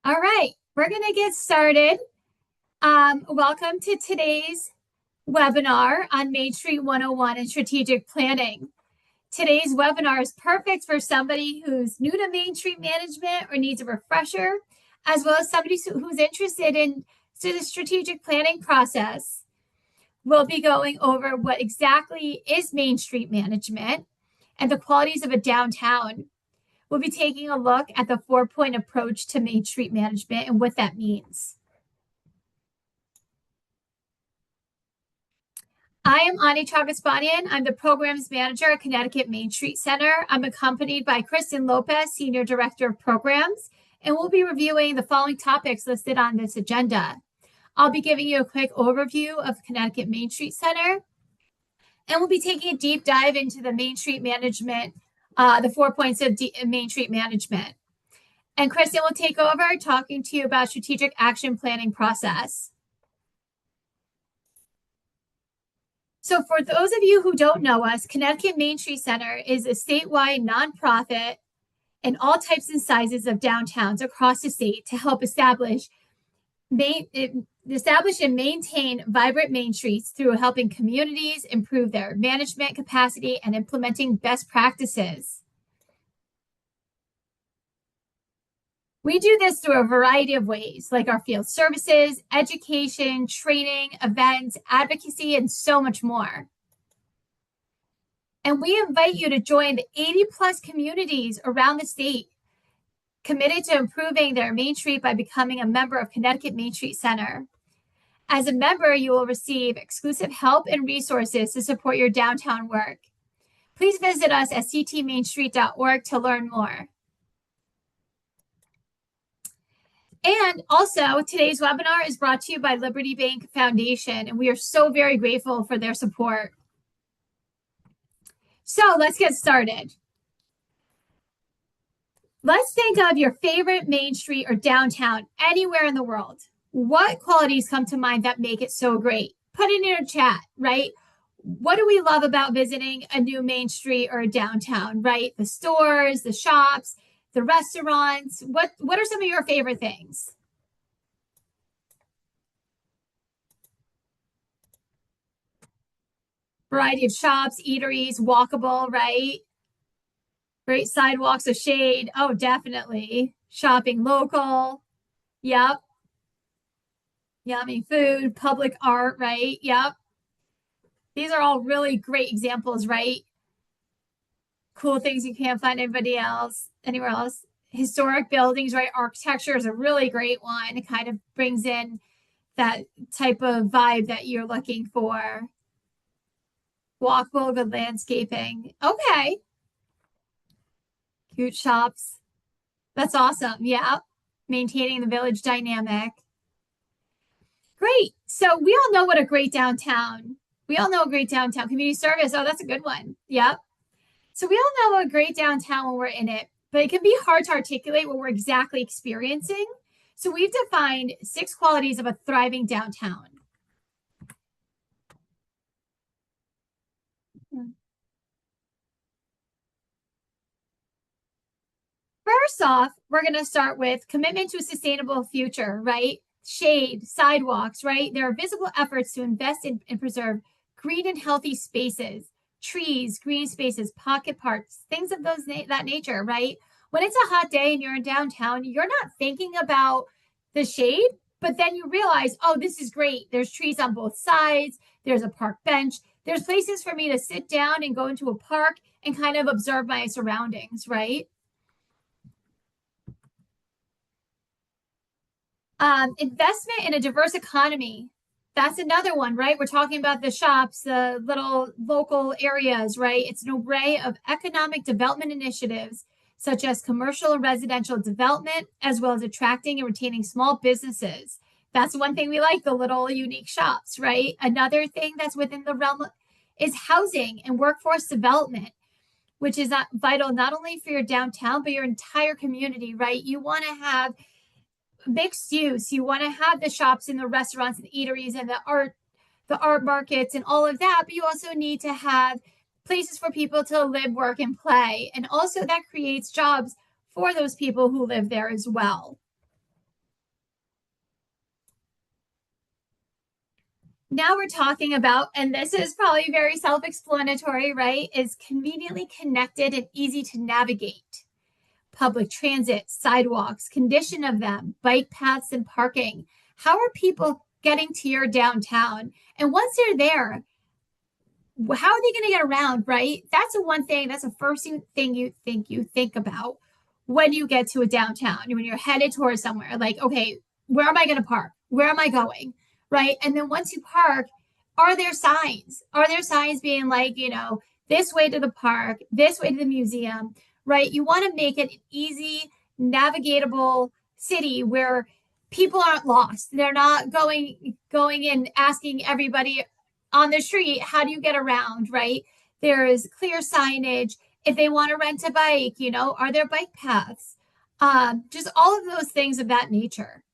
All right, we're going to get started. Welcome to today's webinar on Main Street 101 and strategic planning. Today's webinar is perfect for somebody who's new to Main Street management or needs a refresher, as well as somebody who's interested in the strategic planning process. We'll be going over what exactly is Main Street management and the qualities of a downtown. We'll be taking a look at the 4-point approach to Main Street management and what that means. I am Ani Chagasbanian. I'm the Programs Manager at Connecticut Main Street Center. I'm accompanied by Kristen Lopez, Senior Director of Programs, and we'll be reviewing the following topics listed on this agenda. I'll be giving you a quick overview of Connecticut Main Street Center, and we'll be taking a deep dive into the Main Street management, the 4 points of Main Street management. And Kristen will take over talking to you about strategic action planning process. So for those of you who don't know us, Connecticut Main Street Center is a statewide nonprofit in all types and sizes of downtowns across the state to help establish and maintain vibrant main streets through helping communities improve their management capacity and implementing best practices. We do this through a variety of ways, like our field services, education, training, events, advocacy, and so much more. And we invite you to join the 80+ communities around the state committed to improving their Main Street by becoming a member of Connecticut Main Street Center. As a member, you will receive exclusive help and resources to support your downtown work. Please visit us at ctmainstreet.org to learn more. And also, today's webinar is brought to you by Liberty Bank Foundation, and we are so very grateful for their support. So let's get started. Let's think of your favorite main street or downtown anywhere in the world. What qualities come to mind that make it so great? Put it in a chat, right? What do we love about visiting a new main street or a downtown, right? The stores, the shops, the restaurants. What are some of your favorite things? Variety of shops, eateries, walkable, right? Great sidewalks of shade. Oh, definitely. Shopping local. Yep. Yummy food, public art, right? Yep. These are all really great examples, right? Cool things you can't find anywhere else. Historic buildings, right? Architecture is a really great one. It kind of brings in that type of vibe that you're looking for. Walkable, good landscaping. Okay. Cute shops. That's awesome. Yeah. Maintaining the village dynamic. Great. So we all know what a great downtown. We all know a great downtown community service. Oh, that's a good one. Yep. So we all know a great downtown when we're in it, but it can be hard to articulate what we're exactly experiencing. So we've defined 6 qualities of a thriving downtown. First off, we're going to start with commitment to a sustainable future, right? Shade, sidewalks, right? There are visible efforts to invest in and preserve green and healthy spaces, trees, green spaces, pocket parks, things of that nature, right? When it's a hot day and you're in downtown, you're not thinking about the shade, but then you realize, oh, this is great. There's trees on both sides. There's a park bench. There's places for me to sit down and go into a park and kind of observe my surroundings, right? Investment in a diverse economy. That's another one, right? We're talking about the shops, the little local areas, right? It's an array of economic development initiatives, such as commercial and residential development, as well as attracting and retaining small businesses. That's one thing we like, the little unique shops, right? Another thing that's within the realm is housing and workforce development, which is vital not only for your downtown, but your entire community, right? You want to have mixed use. You want to have the shops and the restaurants and eateries and the art markets and all of that, but you also need to have places for people to live, work, and play. And also that creates jobs for those people who live there as well. Now we're talking about, and this is probably very self-explanatory, right? Is conveniently connected and easy to navigate. Public transit, sidewalks, condition of them, bike paths and parking. How are people getting to your downtown? And once they're there, how are they going to get around, right? That's the one thing, that's the first thing you think about when you get to a downtown, when you're headed towards somewhere, like, okay, where am I going to park? Where am I going? Right. And then once you park, are there signs? Are there signs being like, this way to the park, this way to the museum, right? You want to make it an easy, navigatable city where people aren't lost. They're not going and asking everybody on the street, how do you get around, right? There is clear signage. If they want to rent a bike, are there bike paths? Just all of those things of that nature.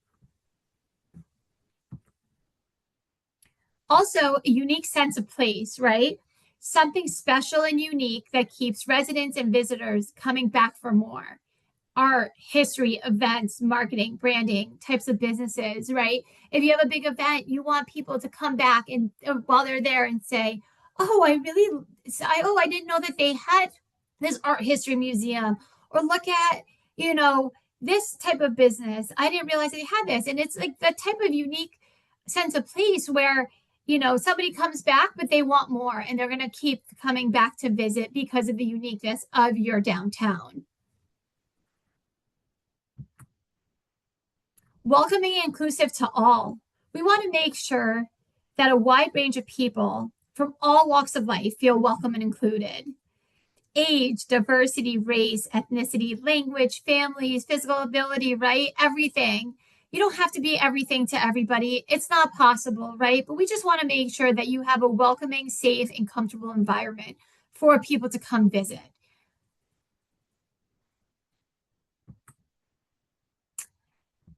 Also, a unique sense of place, right? Something special and unique that keeps residents and visitors coming back for more. Art, history, events, marketing, branding, types of businesses, right? If you have a big event, you want people to come back and while they're there and say, "Oh, I didn't know that they had this art history museum," or look at, this type of business. I didn't realize they had this. And it's like that type of unique sense of place where, somebody comes back, but they want more and they're going to keep coming back to visit because of the uniqueness of your downtown. Welcoming and inclusive to all. We want to make sure that a wide range of people from all walks of life feel welcome and included. Age, diversity, race, ethnicity, language, families, physical ability, right? Everything. You don't have to be everything to everybody. It's not possible, right? But we just want to make sure that you have a welcoming, safe, and comfortable environment for people to come visit.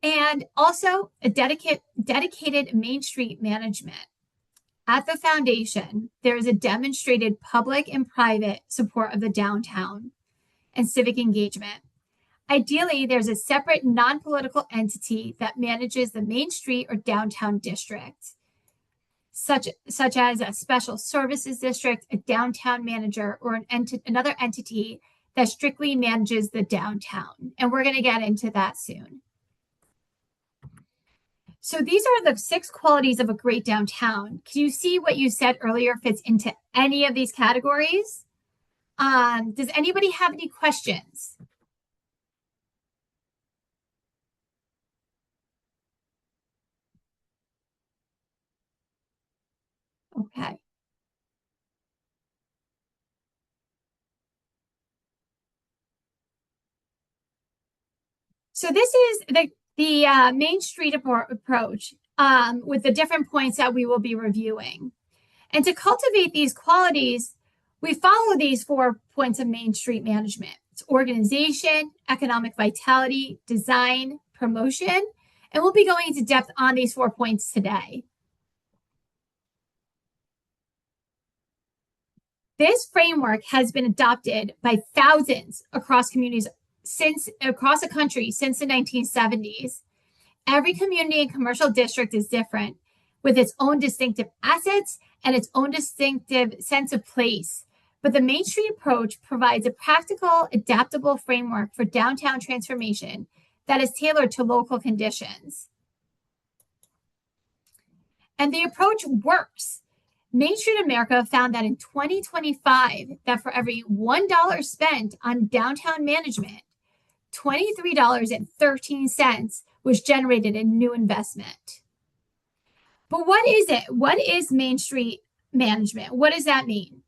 And also a dedicated Main Street management. At the foundation, there is a demonstrated public and private support of the downtown and civic engagement. Ideally, there's a separate non-political entity that manages the Main Street or downtown district, such as a special services district, a downtown manager, or another entity that strictly manages the downtown. And we're going to get into that soon. So these are the 6 qualities of a great downtown. Can you see what you said earlier fits into any of these categories? Does anybody have any questions? Okay. So this is the Main Street approach with the different points that we will be reviewing. And to cultivate these qualities, we follow these 4 points of Main Street management. It's organization, economic vitality, design, promotion, and we'll be going into depth on these 4 points today. This framework has been adopted by thousands across communities across the country since the 1970s. Every community and commercial district is different with its own distinctive assets and its own distinctive sense of place. But the Main Street approach provides a practical, adaptable framework for downtown transformation that is tailored to local conditions. And the approach works. Main Street America found that in 2025, that for every $1 spent on downtown management, $23.13 was generated in new investment. But what is it? What is Main Street management? What does that mean?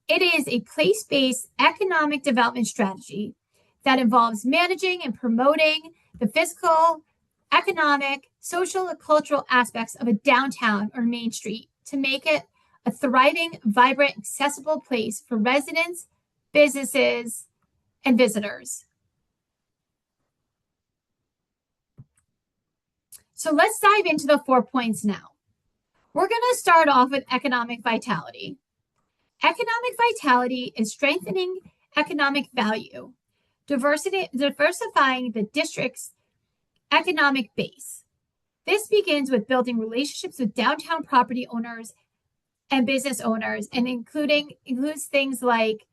It is a place-based economic development strategy that involves managing and promoting the physical, economic, social, and cultural aspects of a downtown or Main Street to make it a thriving, vibrant, accessible place for residents, businesses, and visitors. So let's dive into the 4 points now. We're going to start off with economic vitality. Economic vitality is strengthening economic value, diversifying the district's economic base. This begins with building relationships with downtown property owners and business owners, and includes things like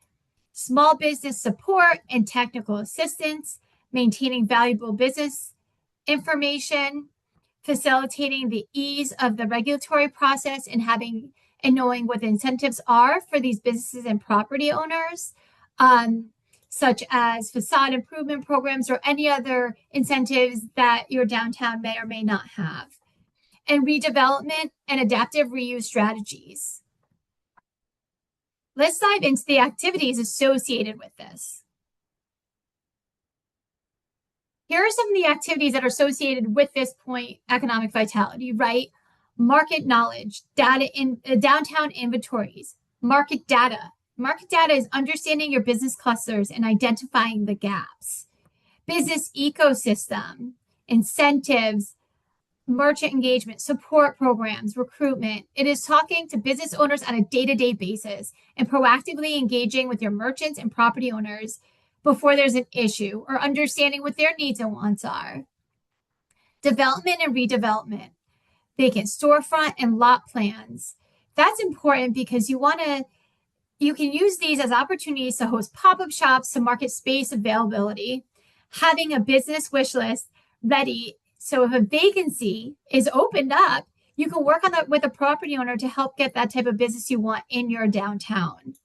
small business support and technical assistance, maintaining valuable business information, facilitating the ease of the regulatory process, and knowing what the incentives are for these businesses and property owners, such as facade improvement programs or any other incentives that your downtown may or may not have, and redevelopment and adaptive reuse strategies. Let's dive into the activities associated with this. Here are some of the activities that are associated with this point, economic vitality, right? Market knowledge, data in downtown inventories, market data. Market data is understanding your business clusters and identifying the gaps. Business ecosystem, incentives, merchant engagement, support programs, recruitment. It is talking to business owners on a day-to-day basis and proactively engaging with your merchants and property owners before there's an issue, or understanding what their needs and wants are. Development and redevelopment, vacant storefront and lot plans. That's important because you can use these as opportunities to host pop-up shops to market space availability, having a business wish list ready. So if a vacancy is opened up, you can work on that with a property owner to help get that type of business you want in your downtown.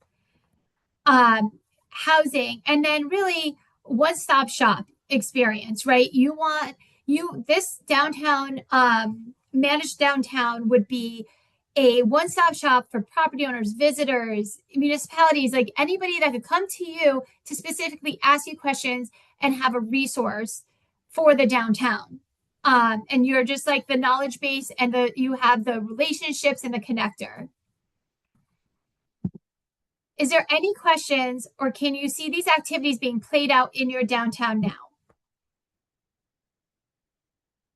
Housing, and then really one-stop shop experience, right? This downtown, managed downtown would be a one-stop shop for property owners, visitors, municipalities, like anybody that could come to you to specifically ask you questions and have a resource for the downtown. And you're just like the knowledge base, and you have the relationships and the connector. Is there any questions, or can you see these activities being played out in your downtown now?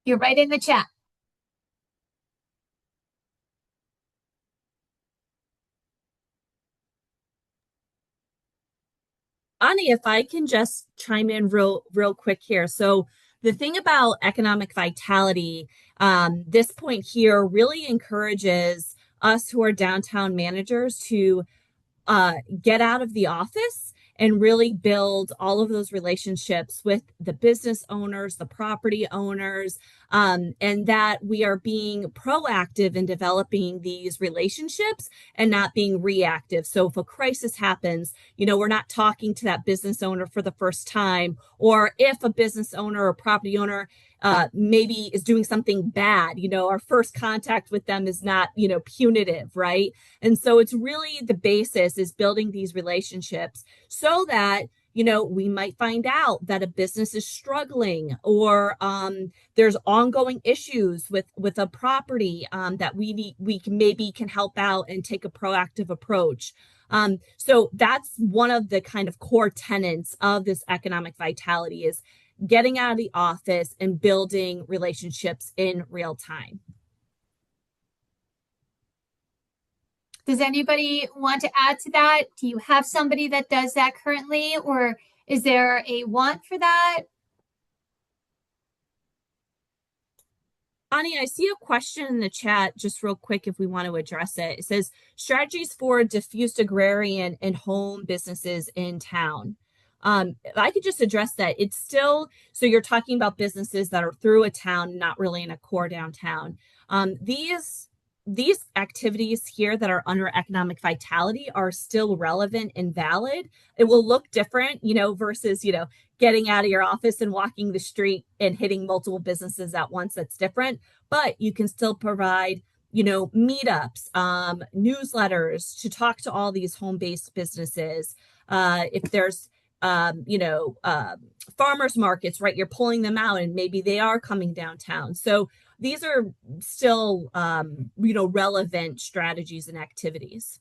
You're right in the chat. Ani, if I can just chime in real quick here. So the thing about economic vitality, this point here really encourages us who are downtown managers to get out of the office and really build all of those relationships with the business owners, the property owners, and that we are being proactive in developing these relationships and not being reactive. So if a crisis happens, we're not talking to that business owner for the first time, or if a business owner or property owner maybe is doing something bad, our first contact with them is not, punitive, right? And so it's really the basis is building these relationships so that, we might find out that a business is struggling, or there's ongoing issues with a property that we maybe can help out and take a proactive approach. So that's one of the kind of core tenets of this economic vitality is getting out of the office and building relationships in real time. Does anybody want to add to that? Do you have somebody that does that currently, or is there a want for that? Ani, I see a question in the chat just real quick if we want to address it. It says strategies for diffused agrarian and home businesses in town. If I could just address that. It's still, so you're talking about businesses that are through a town, not really in a core downtown. These activities here that are under economic vitality are still relevant and valid. It will look different, versus, getting out of your office and walking the street and hitting multiple businesses at once. That's different, but you can still provide, meetups, newsletters to talk to all these home-based businesses. If there's, farmers markets, right? You're pulling them out and maybe they are coming downtown. So these are still, relevant strategies and activities.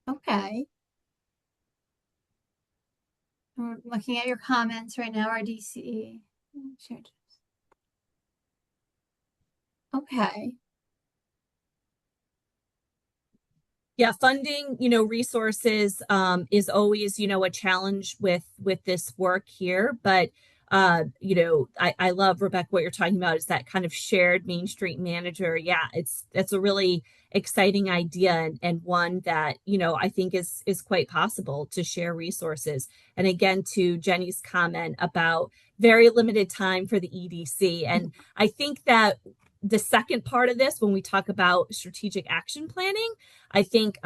Okay. We're looking at your comments right now, RDC. Okay. Yeah, funding, resources is always, a challenge with this work here, but I love, Rebecca, what you're talking about is that kind of shared Main Street manager. Yeah, that's a really exciting idea, and one that, I think is quite possible to share resources. And again, to Jenny's comment about very limited time for the EDC. And I think that the second part of this, when we talk about strategic action planning, I think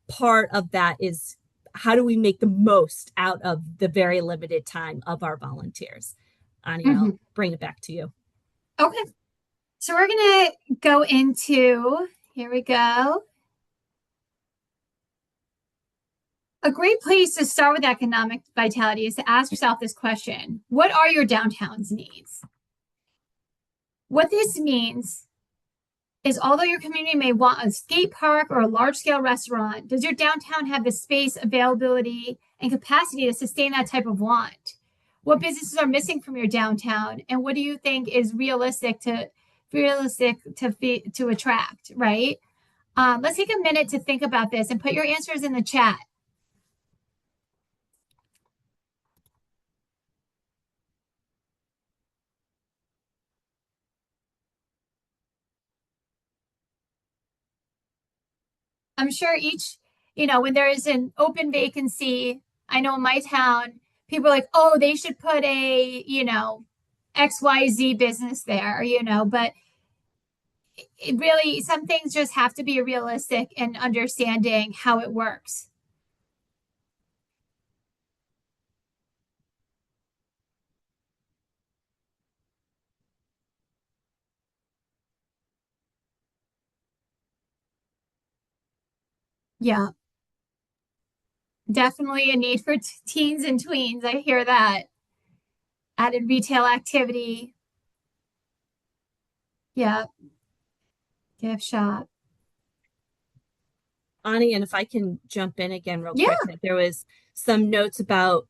part of that is how do we make the most out of the very limited time of our volunteers? Ani, I'll bring it back to you. Okay. So we're going to go into, here we go. A great place to start with economic vitality is to ask yourself this question: what are your downtown's needs? What this means is, although your community may want a skate park or a large-scale restaurant, does your downtown have the space, availability, and capacity to sustain that type of want? What businesses are missing from your downtown, and what do you think is realistic to attract? Right? Let's take a minute to think about this and put your answers in the chat. I'm sure when there is an open vacancy, I know in my town, people are like, oh, they should put a, XYZ business there, but it really, some things just have to be realistic and understanding how it works. Yeah. Definitely a need for teens and tweens. I hear that. Added retail activity. Yeah. Gift shop. Ani, and if I can jump in again real quick, there was some notes about,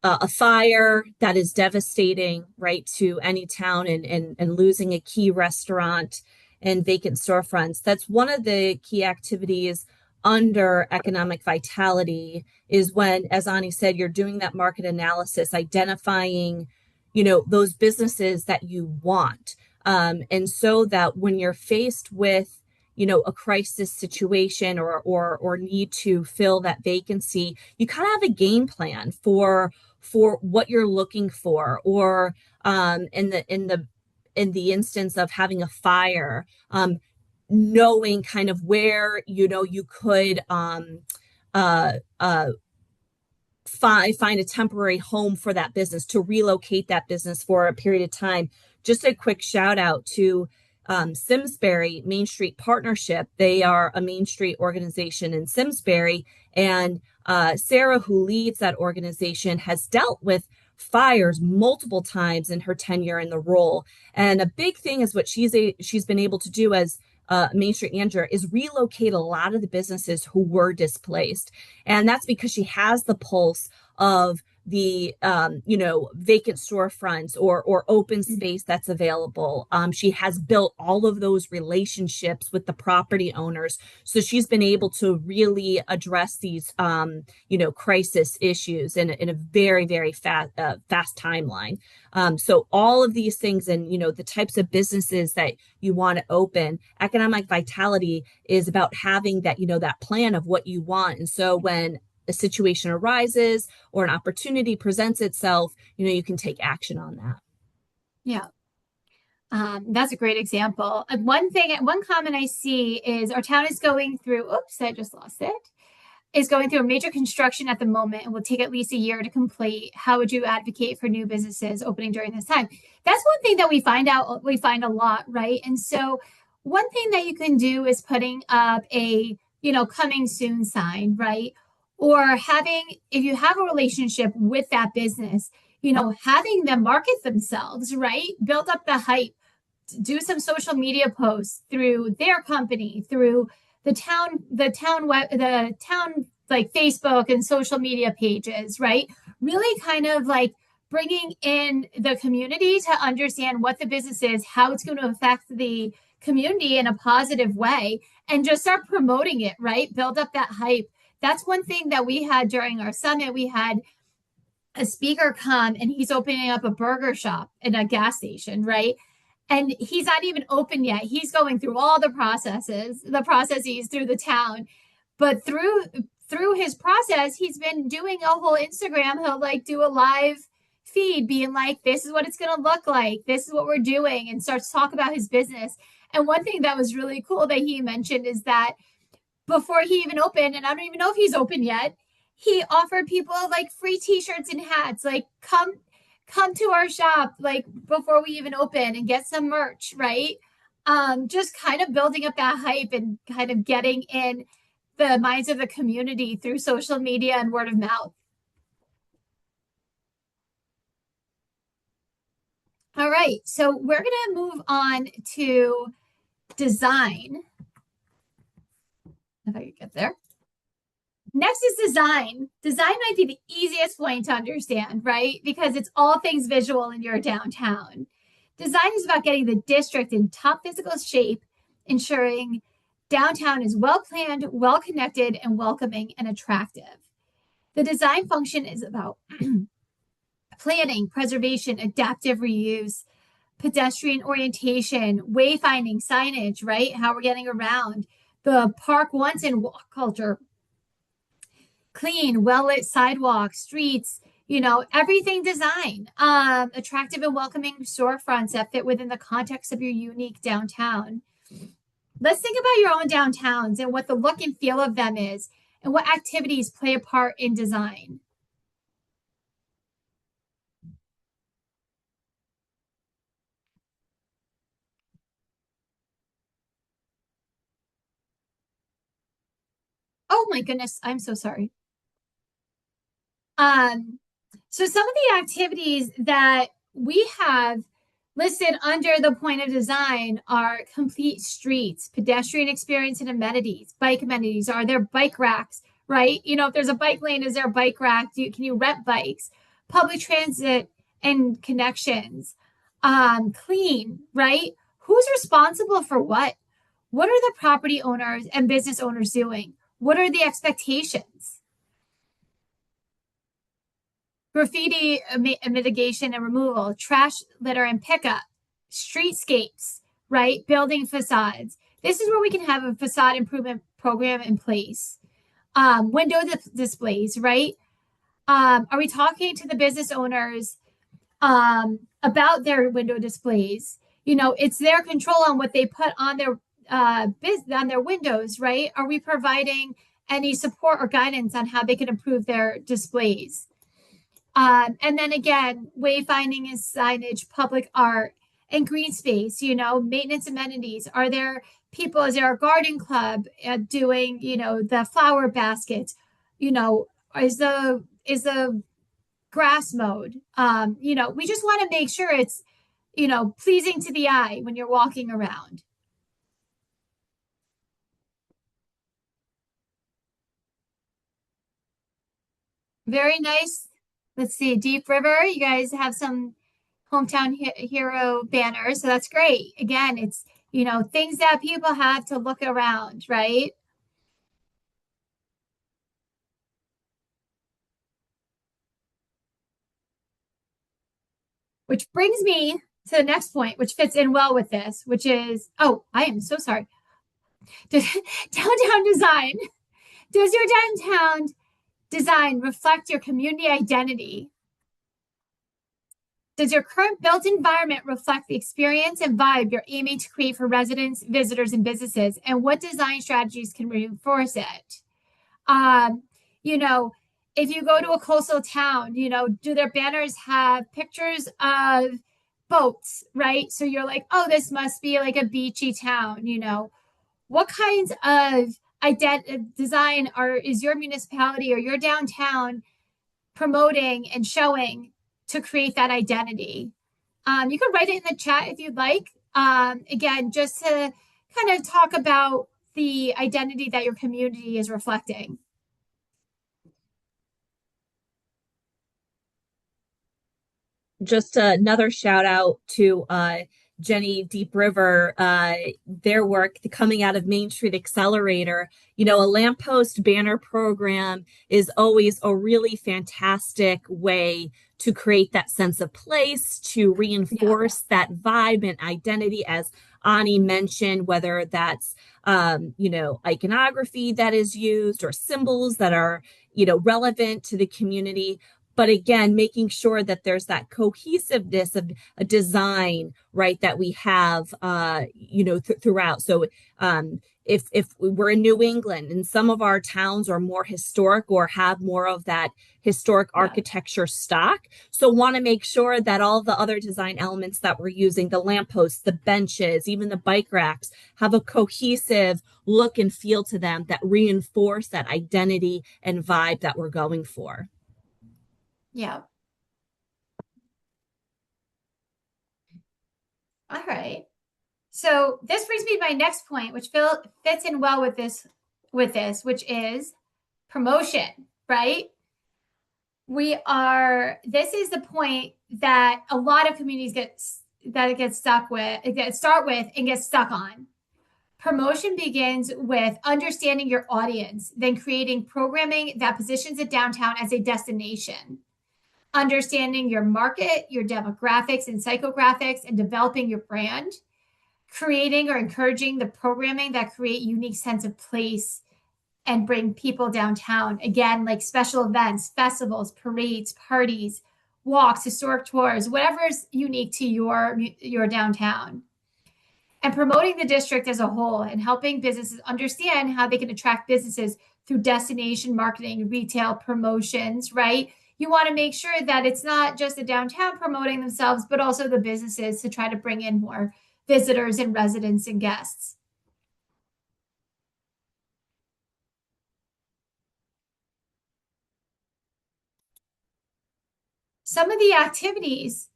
a fire that is devastating, right, to any town, and losing a key restaurant and vacant storefronts. That's one of the key activities under economic vitality, is when, as Ani said, you're doing that market analysis, identifying, those businesses that you want. And so that when you're faced with, a crisis situation or need to fill that vacancy, you kind of have a game plan for what you're looking for. Or in the instance of having a fire, knowing kind of where you could find a temporary home for that business, to relocate that business for a period of time. Just a quick shout out to Simsbury Main Street Partnership. They are a Main Street organization in Simsbury, and Sarah, who leads that organization, has dealt with fires multiple times in her tenure in the role. And a big thing is what she's been able to do as Main Street manager is relocate a lot of the businesses who were displaced. And that's because she has the pulse of the vacant storefronts or open space that's available. She has built all of those relationships with the property owners, so she's been able to really address these crisis issues in a very, very fast timeline. So all of these things, and the types of businesses that you want to open, economic vitality is about having that that plan of what you want. And so when a situation arises or an opportunity presents itself, you can take action on that. Yeah. That's a great example. One comment I see is our town is going through, I just lost it, is going through a major construction at the moment and will take at least a year to complete. How would you advocate for new businesses opening during this time? That's one thing that we find a lot, right? And so one thing that you can do is putting up a, coming soon sign, right? Or if you have a relationship with that business, having them market themselves, right? Build up the hype, do some social media posts through their company, through the town like Facebook and social media pages, right? Really kind of like bringing in the community to understand what the business is, how it's going to affect the community in a positive way, and just start promoting it, right? Build up that hype. That's one thing that we had during our summit. We had a speaker come and he's opening up a burger shop in a gas station, right? And he's not even open yet. He's going through all the processes through the town. But through his process, he's been doing a whole Instagram. He'll like do a live feed being like, this is what it's going to look like. This is what we're doing, and starts to talk about his business. And one thing that was really cool that he mentioned is that before he even opened, and I don't even know if he's open yet, he offered people like free t-shirts and hats, like come to our shop like before we even open and get some merch, right? Just kind of building up that hype and kind of getting in the minds of the community through social media and word of mouth. All right, so we're going to move on to design. If I could get there. Next is design. Design might be the easiest point to understand, right? Because it's all things visual in your downtown. Design is about getting the district in top physical shape, ensuring downtown is well planned, well connected, and welcoming and attractive. The design function is about planning, preservation, adaptive reuse, pedestrian orientation, wayfinding, signage, right? How we're getting around, the park once and walk culture, clean, well-lit sidewalks, streets, everything design, attractive and welcoming storefronts that fit within the context of your unique downtown. Let's think about your own downtowns and what the look and feel of them is and what activities play a part in design. Oh my goodness, I'm so sorry. Um, so some of the activities that we have listed under the point of design are complete streets, pedestrian experience and amenities, bike amenities. Are there bike racks, right? If there's a bike lane, is there a bike rack? Can you rent bikes? Public transit and connections. Clean, right? Who's responsible for what? What are the property owners and business owners doing? What are the expectations? Graffiti mitigation and removal, trash litter and pickup, streetscapes, right? Building facades. This is where we can have a facade improvement program in place. Window displays, right? Are we talking to the business owners about their window displays? It's their control on what they put on their on their windows, right? Are we providing any support or guidance on how they can improve their displays? And then again, wayfinding and signage, public art, and green space, maintenance amenities. Are there people, is there a garden club doing, the flower baskets? Is the grass mowed? We just want to make sure it's, pleasing to the eye when you're walking around. Very nice. Let's see, Deep River, you guys have some hometown hero banners, so that's great. Again, it's, things that people have to look around, right? Which brings me to the next point, which fits in well with this, which is, oh, I am so sorry. Downtown design. Does your downtown design reflect your community identity? Does your current built environment reflect the experience and vibe you're aiming to create for residents, visitors, and businesses? And what design strategies can reinforce it? Um, you know, if you go to a coastal town, do their banners have pictures of boats, right? So you're like, oh, this must be like a beachy town, What kinds of design is your municipality or your downtown promoting and showing to create that identity? You can write it in the chat if you'd like. Again, just to kind of talk about the identity that your community is reflecting. Just another shout out to Jenny Deep River, their work coming out of Main Street Accelerator. You know, a lamppost banner program is always a really fantastic way to create that sense of place, to Yeah. reinforce that vibe and identity, as Ani mentioned, whether that's iconography that is used or symbols that are, relevant to the community. But again, making sure that there's that cohesiveness of a design, right, that we have, throughout. So, if we're in New England and some of our towns are more historic or have more of that historic Yeah. architecture stock, so want to make sure that all the other design elements that we're using, the lampposts, the benches, even the bike racks, have a cohesive look and feel to them that reinforce that identity and vibe that we're going for. Yeah. All right. So this brings me to my next point, which fits in well with this, which is promotion, right? This is the point that a lot of communities get start with and get stuck on. Promotion begins with understanding your audience, then creating programming that positions a downtown as a destination, understanding your market, your demographics and psychographics, and developing your brand, creating or encouraging the programming that create unique sense of place and bring people downtown. Again, like special events, festivals, parades, parties, walks, historic tours, whatever is unique to your downtown. And promoting the district as a whole and helping businesses understand how they can attract businesses through destination marketing, retail promotions, right? You want to make sure that it's not just the downtown promoting themselves, but also the businesses to try to bring in more visitors and residents and guests. Some of the activities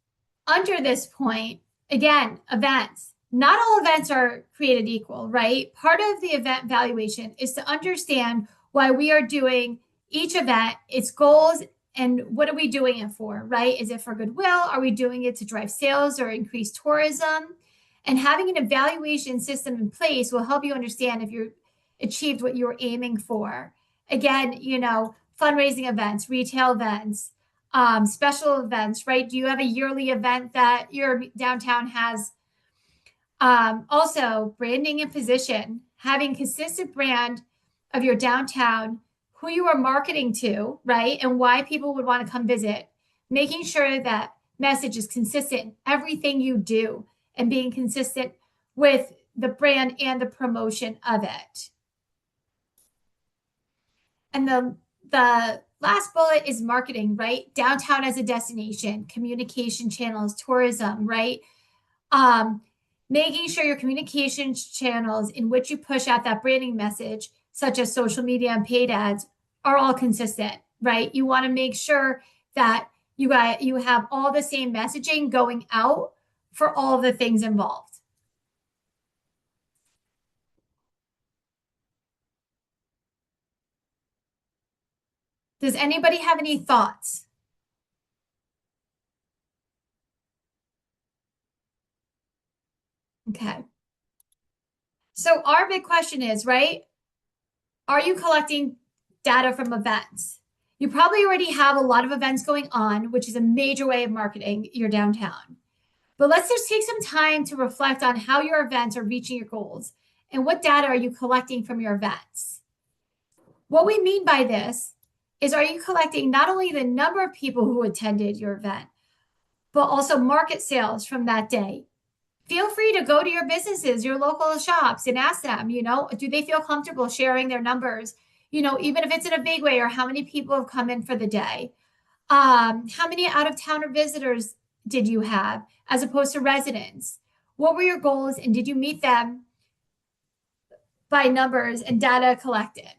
under this point, again, events. Not all events are created equal, right? Part of the event valuation is to understand why we are doing each event, its goals, and what are we doing it for, right? Is it for goodwill? Are we doing it to drive sales or increase tourism? And having an evaluation system in place will help you understand if you achieved what you were aiming for. Again, fundraising events, retail events, special events, right? Do you have a yearly event that your downtown has? Also, branding and position, having consistent brand of your downtown, who you are marketing to, right? And why people would want to come visit, making sure that message is consistent in everything you do and being consistent with the brand and the promotion of it. And the last bullet is marketing, right? Downtown as a destination, communication channels, tourism, right? Making sure your communication channels in which you push out that branding message, such as social media and paid ads, are all consistent, right? You want to make sure that you have all the same messaging going out for all of the things involved. Does anybody have any thoughts? Okay. So our big question is, right? Are you collecting data from events? You probably already have a lot of events going on, which is a major way of marketing your downtown. But let's just take some time to reflect on how your events are reaching your goals and what data are you collecting from your events. What we mean by this is, are you collecting not only the number of people who attended your event, but also market sales from that day? Feel free to go to your businesses, your local shops, and ask them, do they feel comfortable sharing their numbers? Even if it's in a big way, or how many people have come in for the day? How many out of towner visitors did you have as opposed to residents? What were your goals, and did you meet them by numbers and data collected?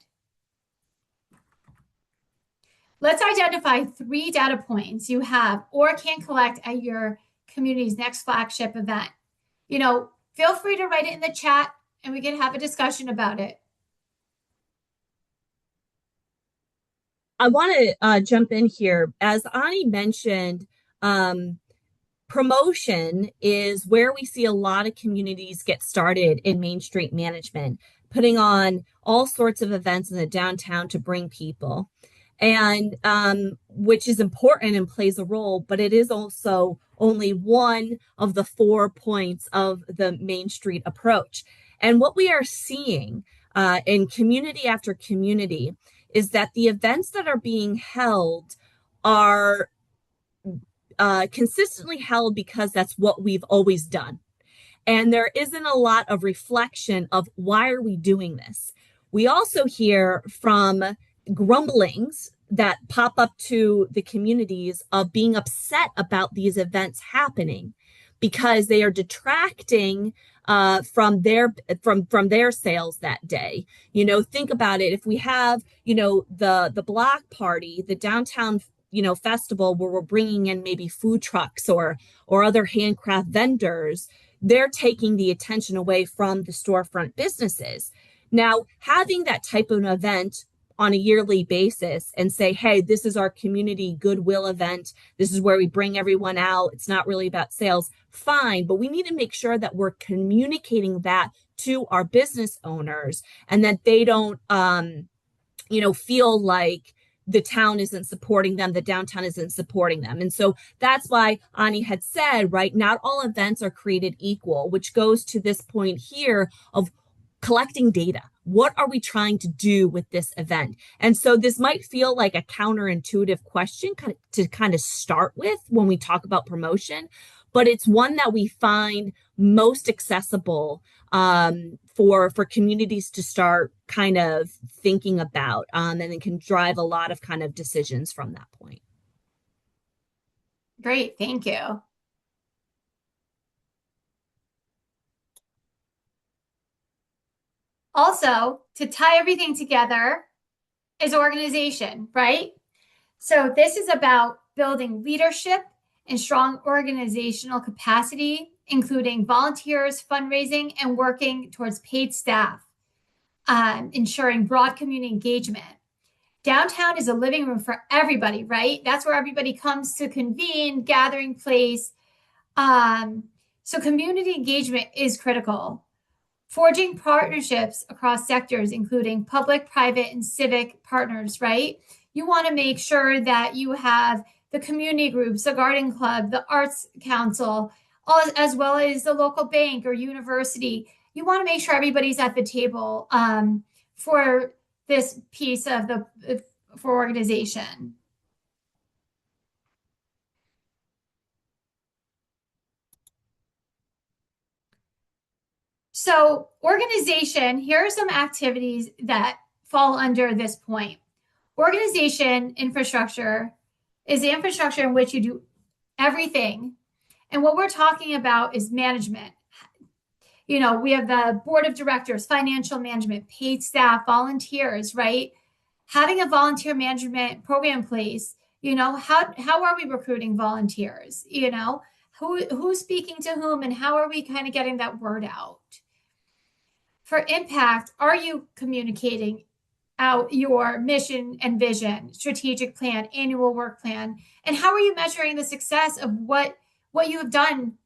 Let's identify 3 data points you have or can collect at your community's next flagship event. Feel free to write it in the chat and we can have a discussion about it. I want to jump in here. As Ani mentioned, Promotion is where we see a lot of communities get started in Main Street management, putting on all sorts of events in the downtown to bring people, and which is important and plays a role, but it is also only one of the 4 points of the Main Street approach. And what we are seeing in community after community is that the events that are being held are consistently held because that's what we've always done. And there isn't a lot of reflection of why are we doing this. We also hear from grumblings that pop up to the communities of being upset about these events happening because they are detracting from their sales that day. You know, think about it. If we have, you know, the block party, the downtown, you know, festival where we're bringing in maybe food trucks or other handcraft vendors, they're taking the attention away from the storefront businesses. Now, having that type of an event on a yearly basis and say, hey, this is our community goodwill event. This is where we bring everyone out. It's not really about sales. Fine. But we need to make sure that we're communicating that to our business owners and that they don't, you know, feel like the town isn't supporting them, the downtown isn't supporting them. And so that's why Ani had said, right, not all events are created equal, which goes to this point here of collecting data. What are we trying to do with this event? And so this might feel like a counterintuitive question to kind of start with when we talk about promotion, but it's one that we find most accessible for communities to start kind of thinking about, and it can drive a lot of kind of decisions from that point. Great, thank you. Also, to tie everything together is organization, right? So this is about building leadership and strong organizational capacity, including volunteers, fundraising, and working towards paid staff, ensuring broad community engagement. Downtown is a living room for everybody, right? That's where everybody comes to convene, gathering place. So community engagement is critical. Forging partnerships across sectors, including public, private, and civic partners, right? You want to make sure that you have the community groups, the garden club, the arts council, as well as the local bank or university. You want to make sure everybody's at the table for this piece of for organization. So organization, here are some activities that fall under this point. Organization infrastructure is the infrastructure in which you do everything. And what we're talking about is management. You know, we have the board of directors, financial management, paid staff, volunteers, right? Having a volunteer management program in place, you know, how are we recruiting volunteers? You know, who's speaking to whom and how are we kind of getting that word out? For impact, are you communicating out your mission and vision, strategic plan, annual work plan, and how are you measuring the success of what you have done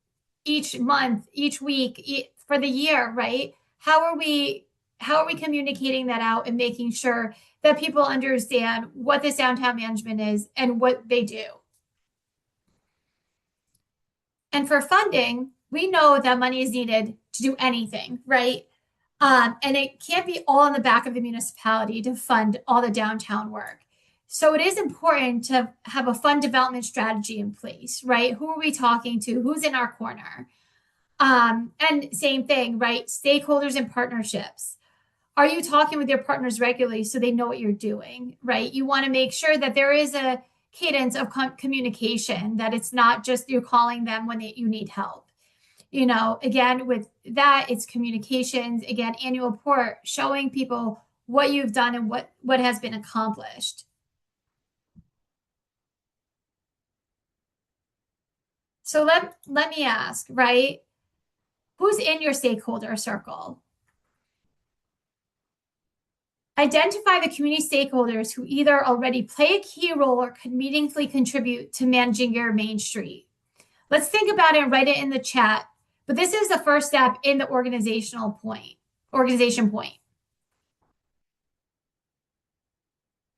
each month, each week, for the year, right? How are we communicating that out and making sure that people understand what this downtown management is and what they do? And for funding, we know that money is needed to do anything, right? And it can't be all on the back of the municipality to fund all the downtown work. So it is important to have a fund development strategy in place, right? Who are we talking to? Who's in our corner? And same thing, right? Stakeholders and partnerships. Are you talking with your partners regularly so they know what you're doing, right? You want to make sure that there is a cadence of communication, that it's not just you're calling them when you need help. You know, again, with that, it's communications, again, annual report, showing people what you've done and what has been accomplished. So let me ask, right? Who's in your stakeholder circle? Identify the community stakeholders who either already play a key role or could meaningfully contribute to managing your Main Street. Let's think about it and write it in the chat. But this is the first step in the organization point.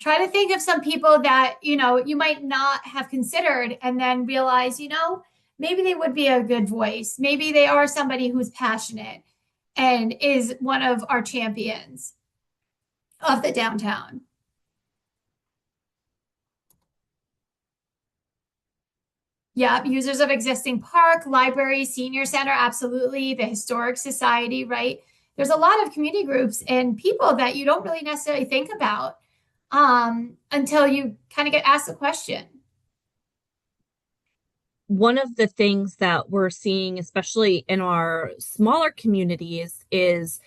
Try to think of some people that, you might not have considered, and then realize, maybe they would be a good voice. Maybe they are somebody who's passionate and is one of our champions of the downtown. Yeah, users of existing park, library, senior center, absolutely. The historic society, right? There's a lot of community groups and people that you don't really necessarily think about until you kind of get asked the question. One of the things that we're seeing, especially in our smaller communities, is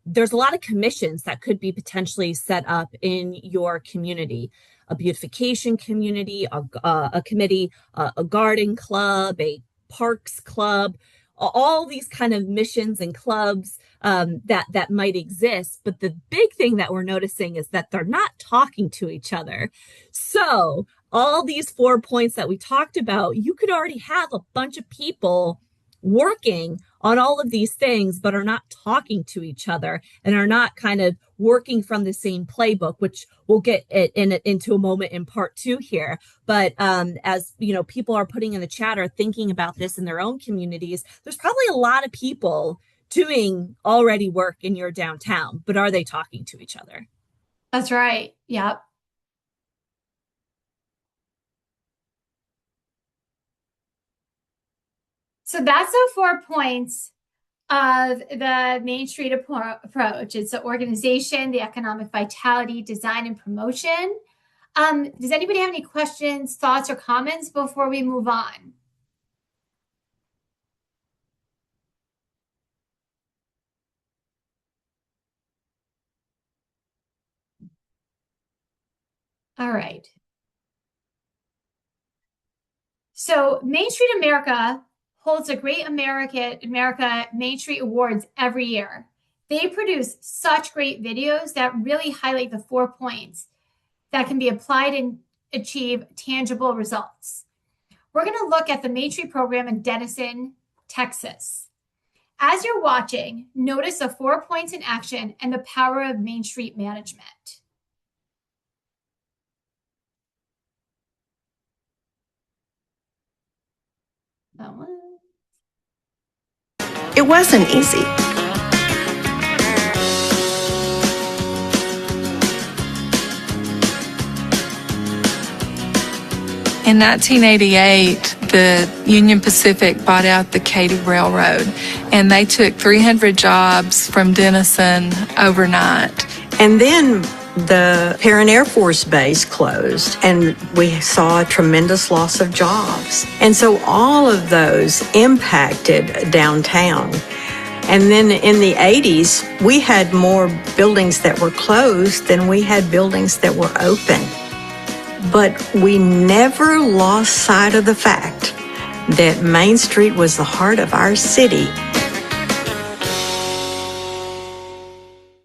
there's a lot of commissions that could be potentially set up in your community. A beautification community, a committee, a garden club, a parks club, all these kind of missions and clubs that might exist. But the big thing that we're noticing is that they're not talking to each other. So all these 4 points that we talked about, you could already have a bunch of people working on all of these things, but are not talking to each other and are not kind of working from the same playbook, which we'll get into a moment in part 2 here. But as people are putting in the chat or thinking about this in their own communities, there's probably a lot of people doing already work in your downtown, but are they talking to each other? That's right. Yep. So that's the 4 points of the Main Street approach. It's the organization, the economic vitality, design, and promotion. Does anybody have any questions, thoughts, or comments before we move on? All right. So Main Street America holds a Great America Main Street Awards every year. They produce such great videos that really highlight the 4 points that can be applied and achieve tangible results. We're going to look at the Main Street program in Denison, Texas. As you're watching, notice the 4 points in action and the power of Main Street management. It wasn't easy. In 1988, the Union Pacific bought out the Katy Railroad, and they took 300 jobs from Denison overnight. And then the Perrin Air Force Base closed, and we saw a tremendous loss of jobs. And so all of those impacted downtown. And then in the 80s, we had more buildings that were closed than we had buildings that were open. But we never lost sight of the fact that Main Street was the heart of our city.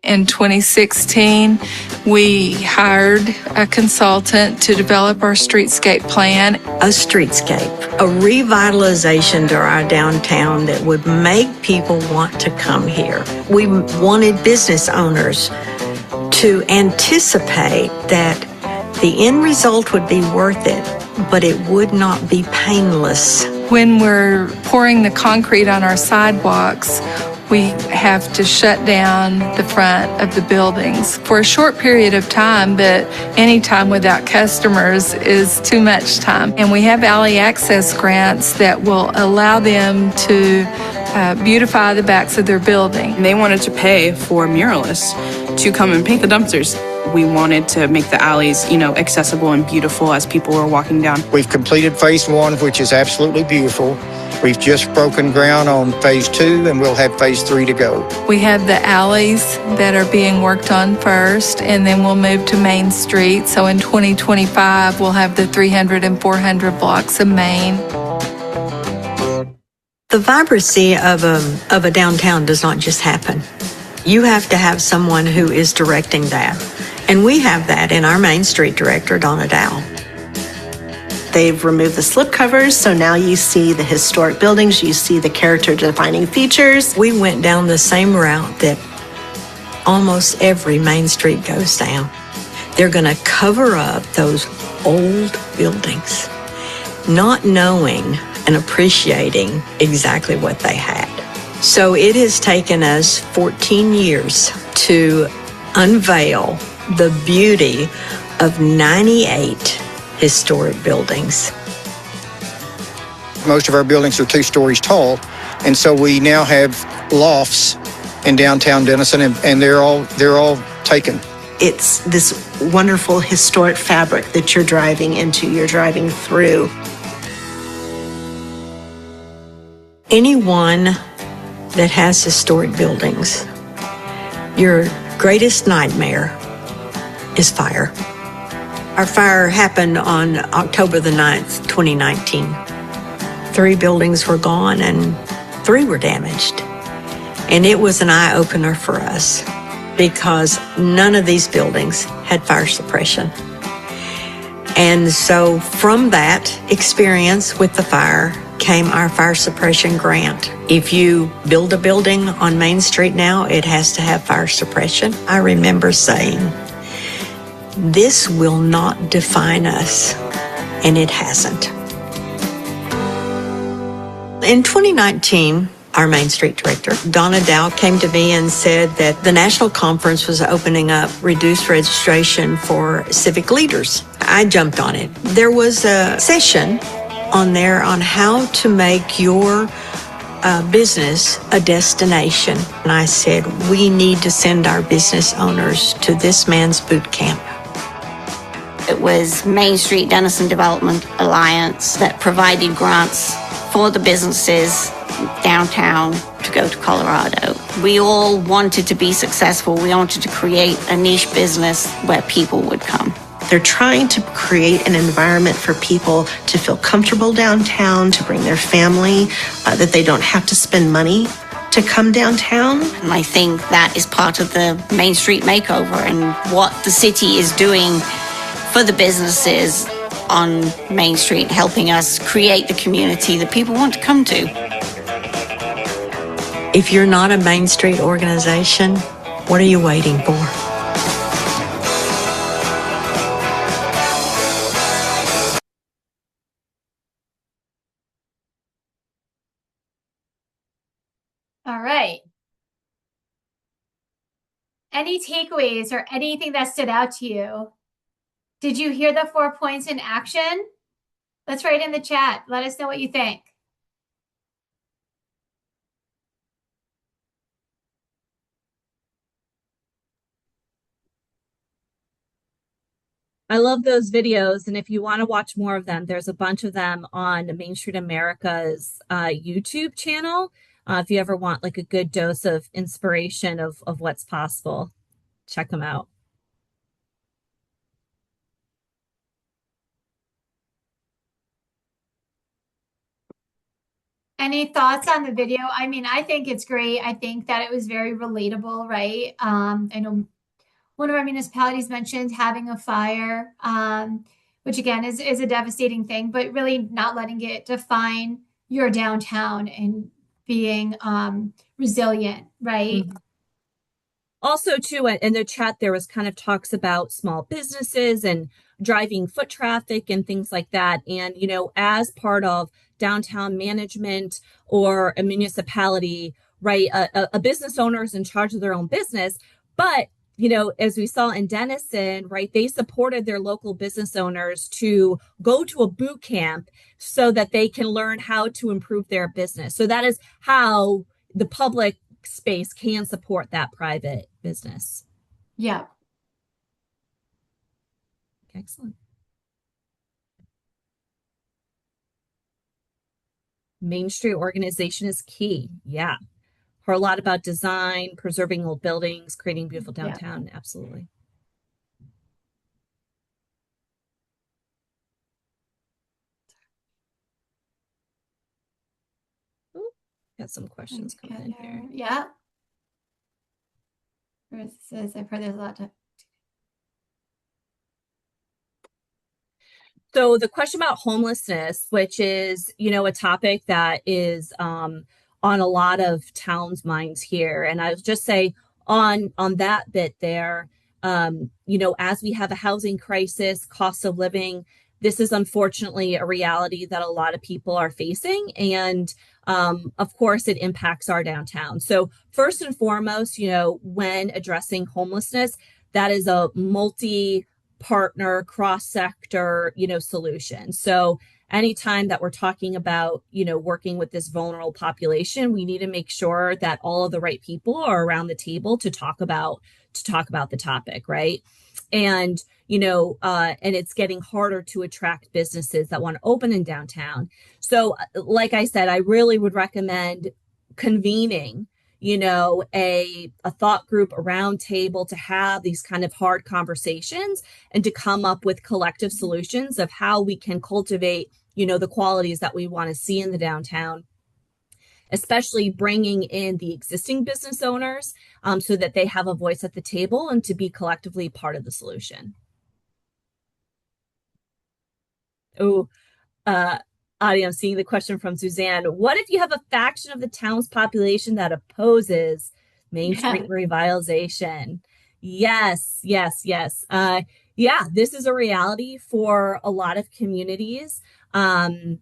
In 2016, we hired a consultant to develop our streetscape plan. A streetscape, a revitalization to our downtown that would make people want to come here. We wanted business owners to anticipate that the end result would be worth it, but it would not be painless. When we're pouring the concrete on our sidewalks, we have to shut down the front of the buildings for a short period of time, but any time without customers is too much time. And we have alley access grants that will allow them to beautify the backs of their building. They wanted to pay for muralists to come and paint the dumpsters. We wanted to make the alleys, accessible and beautiful as people were walking down. We've completed phase 1, which is absolutely beautiful. We've just broken ground on phase 2, and we'll have phase 3 to go. We have the alleys that are being worked on first, and then we'll move to Main Street. So in 2025, we'll have the 300 and 400 blocks of Main. The vibrancy of a downtown does not just happen. You have to have someone who is directing that. And we have that in our Main Street director, Donna Dow. They've removed the slipcovers, so now you see the historic buildings, you see the character-defining features. We went down the same route that almost every Main Street goes down. They're going to cover up those old buildings, not knowing and appreciating exactly what they had. So it has taken us 14 years to unveil the beauty of 98 historic buildings. Most of our buildings are 2 stories tall, and so we now have lofts in downtown Denison, and they're all taken. It's this wonderful historic fabric that you're driving into, you're driving through. Anyone that has historic buildings, your greatest nightmare is fire. Our fire happened on October the 9th, 2019. 3 buildings were gone and 3 were damaged. And it was an eye-opener for us because none of these buildings had fire suppression. And so from that experience with the fire came our fire suppression grant. If you build a building on Main Street now, it has to have fire suppression. I remember saying, this will not define us, and it hasn't. In 2019, our Main Street director, Donna Dow, came to me and said that the national conference was opening up reduced registration for civic leaders. I jumped on it. There was a session on there on how to make your business a destination. And I said, we need to send our business owners to this man's boot camp. It was Main Street Denison Development Alliance that provided grants for the businesses downtown to go to Colorado. We all wanted to be successful. We wanted to create a niche business where people would come. They're trying to create an environment for people to feel comfortable downtown, to bring their family, that they don't have to spend money to come downtown. And I think that is part of the Main Street makeover and what the city is doing for the businesses on Main Street, helping us create the community that people want to come to. If you're not a Main Street organization, what are you waiting for? All right. Any takeaways or anything that stood out to you? Did you hear the 4 points in action? Let's write in the chat. Let us know what you think. I love those videos. And if you want to watch more of them, there's a bunch of them on Main Street America's YouTube channel. If you ever want like a good dose of inspiration of what's possible, check them out. Any thoughts on the video? I mean, I think it's great. I think that it was very relatable, right? I know one of our municipalities mentioned having a fire, which again is a devastating thing, but really not letting it define your downtown and being resilient, right? Mm-hmm. Also, too, in the chat, there was kind of talks about small businesses and driving foot traffic and things like that. And, you know, as part of downtown management or a municipality, right, a business owner is in charge of their own business. But, you know, as we saw in Denison, right, they supported their local business owners to go to a boot camp so that they can learn how to improve their business. So that is how the public space can support that private business. Yeah. Excellent. Main Street organization is key. Yeah. Heard a lot about design, preserving old buildings, creating beautiful downtown. Yeah. Absolutely. Ooh, got some questions coming in here. Yeah. It says, I've heard there's a lot to. So the question about homelessness, which is, a topic that is on a lot of towns' minds here. And I'll just say on that bit there, as we have a housing crisis, cost of living, this is unfortunately a reality that a lot of people are facing. And of course, it impacts our downtown. So first and foremost, when addressing homelessness, that is a multi-partner, cross-sector, solution. So anytime that we're talking about, working with this vulnerable population, we need to make sure that all of the right people are around the table to talk about the topic, right? And and it's getting harder to attract businesses that want to open in downtown. So, like I said, I really would recommend convening, a thought group, a round table to have these kind of hard conversations and to come up with collective solutions of how we can cultivate, the qualities that we want to see in the downtown, especially bringing in the existing business owners so that they have a voice at the table and to be collectively part of the solution. Oh, Adi, I'm seeing the question from Suzanne. What if you have a faction of the town's population that opposes Main Street revitalization? Yes. Yeah, this is a reality for a lot of communities. That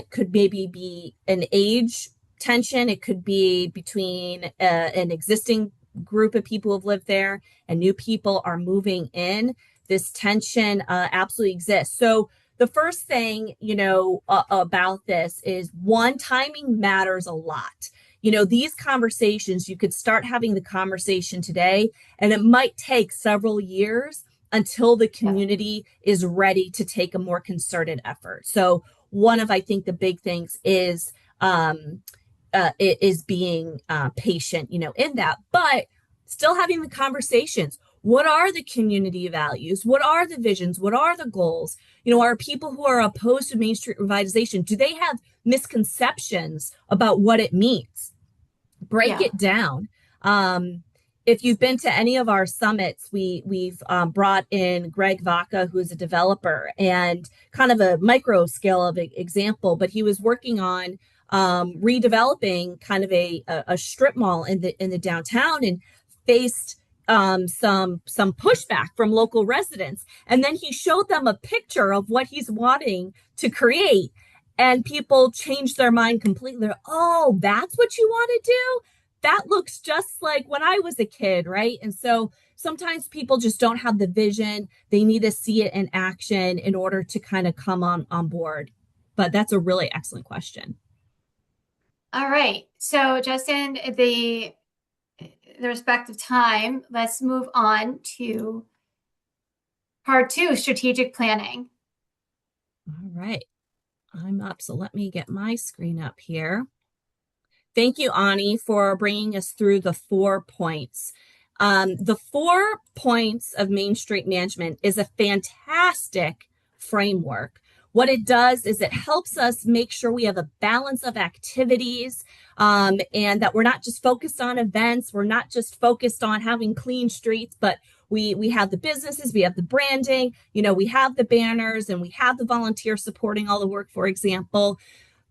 could maybe be an age tension. It could be between an existing group of people who have lived there and new people are moving in. This tension absolutely exists. So the first thing, about this is timing matters a lot. These conversations, you could start having the conversation today, and it might take several years until the community is ready to take a more concerted effort. So one of, I think, the big things is being patient, in that, but still having the conversations. What are the community values? What are the visions? What are the goals? Are people who are opposed to Main Street revitalization, do they have misconceptions about what it means? Break it down. If you've been to any of our summits, we've brought in Greg Vaca, who is a developer, and kind of a micro scale of example, but he was working on redeveloping kind of a strip mall in the downtown and faced some pushback from local residents. And then he showed them a picture of what he's wanting to create, and people changed their mind completely. They're, oh, that's what you want to do? That looks just like when I was a kid, right? And so sometimes people just don't have the vision. They need to see it in action in order to kind of come on board. But that's a really excellent question. All right. So Justin, the respective time, let's move on to part 2, strategic planning. All right. I'm up. So let me get my screen up here. Thank you, Ani, for bringing us through the 4 points. The 4 points of Main Street management is a fantastic framework. What it does is it helps us make sure we have a balance of activities and that we're not just focused on events. We're not just focused on having clean streets, but we have the businesses, we have the branding, we have the banners, and we have the volunteers supporting all the work, for example.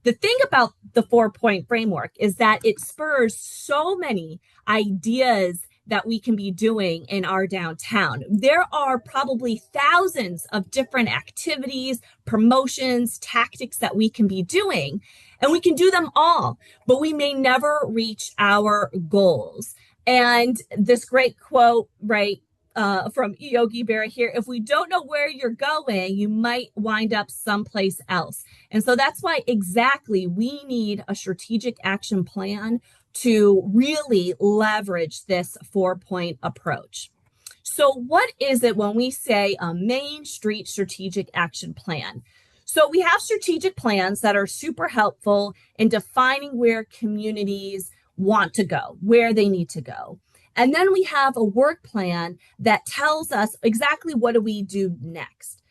The thing about the 4-point framework is that it spurs so many ideas that we can be doing in our downtown. There are probably thousands of different activities, promotions, tactics that we can be doing, and we can do them all, but we may never reach our goals. And this great quote, right, from Yogi Berra here, if we don't know where you're going, you might wind up someplace else. And so that's why exactly we need a strategic action plan to really leverage this 4-point approach. So what is it when we say a Main Street strategic action plan? So we have strategic plans that are super helpful in defining where communities want to go, where they need to go. And then we have a work plan that tells us exactly what do we do next.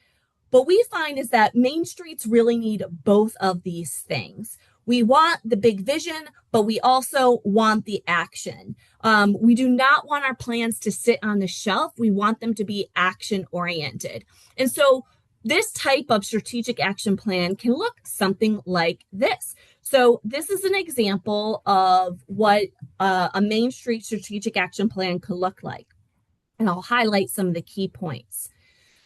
What we find is that Main Streets really need both of these things. We want the big vision, but we also want the action. We do not want our plans to sit on the shelf. We want them to be action oriented. And so this type of strategic action plan can look something like this. So this is an example of what a Main Street strategic action plan could look like. And I'll highlight some of the key points.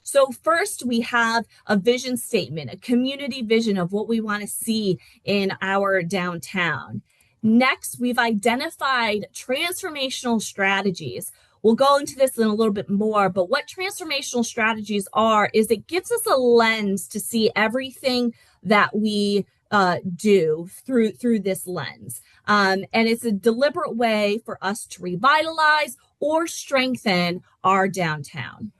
So first, we have a vision statement, a community vision of what we want to see in our downtown. Next, we've identified transformational strategies. We'll go into this in a little bit more, but what transformational strategies are is it gives us a lens to see everything that we do through this lens. And it's a deliberate way for us to revitalize or strengthen our downtown.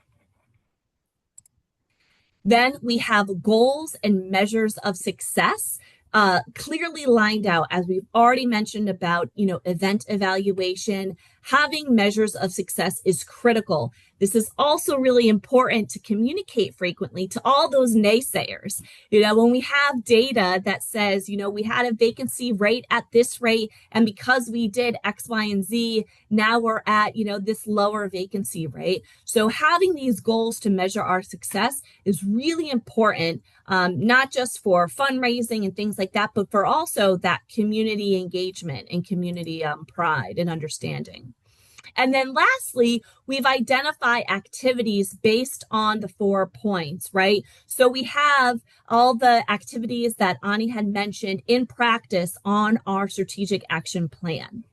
Then we have goals and measures of success clearly lined out, as we've already mentioned about, event evaluation. Having measures of success is critical. This is also really important to communicate frequently to all those naysayers. When we have data that says, we had a vacancy rate at this rate, and because we did X, Y, and Z, now we're at, this lower vacancy rate. So having these goals to measure our success is really important, not just for fundraising and things like that, but for also that community engagement and community pride and understanding. And then lastly, we've identified activities based on the 4 points, right? So we have all the activities that Ani had mentioned in practice on our strategic action plan.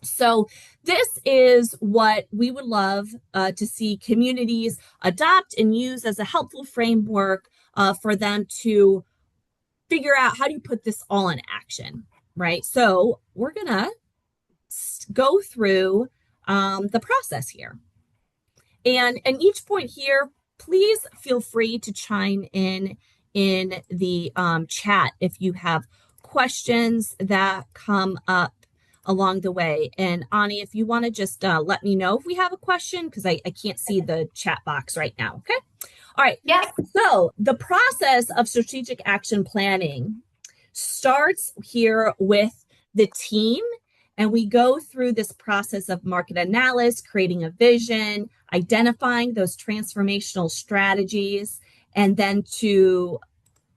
So this is what we would love to see communities adopt and use as a helpful framework for them to figure out how do you put this all in action, right? So we're gonna go through the process here. And each point here, please feel free to chime in the chat if you have questions that come up along the way. And Ani, if you want to just let me know if we have a question, because I can't see the chat box right now, okay? All right. Yes. So the process of strategic action planning starts here with the team. And we go through this process of market analysis, creating a vision, identifying those transformational strategies, and then to,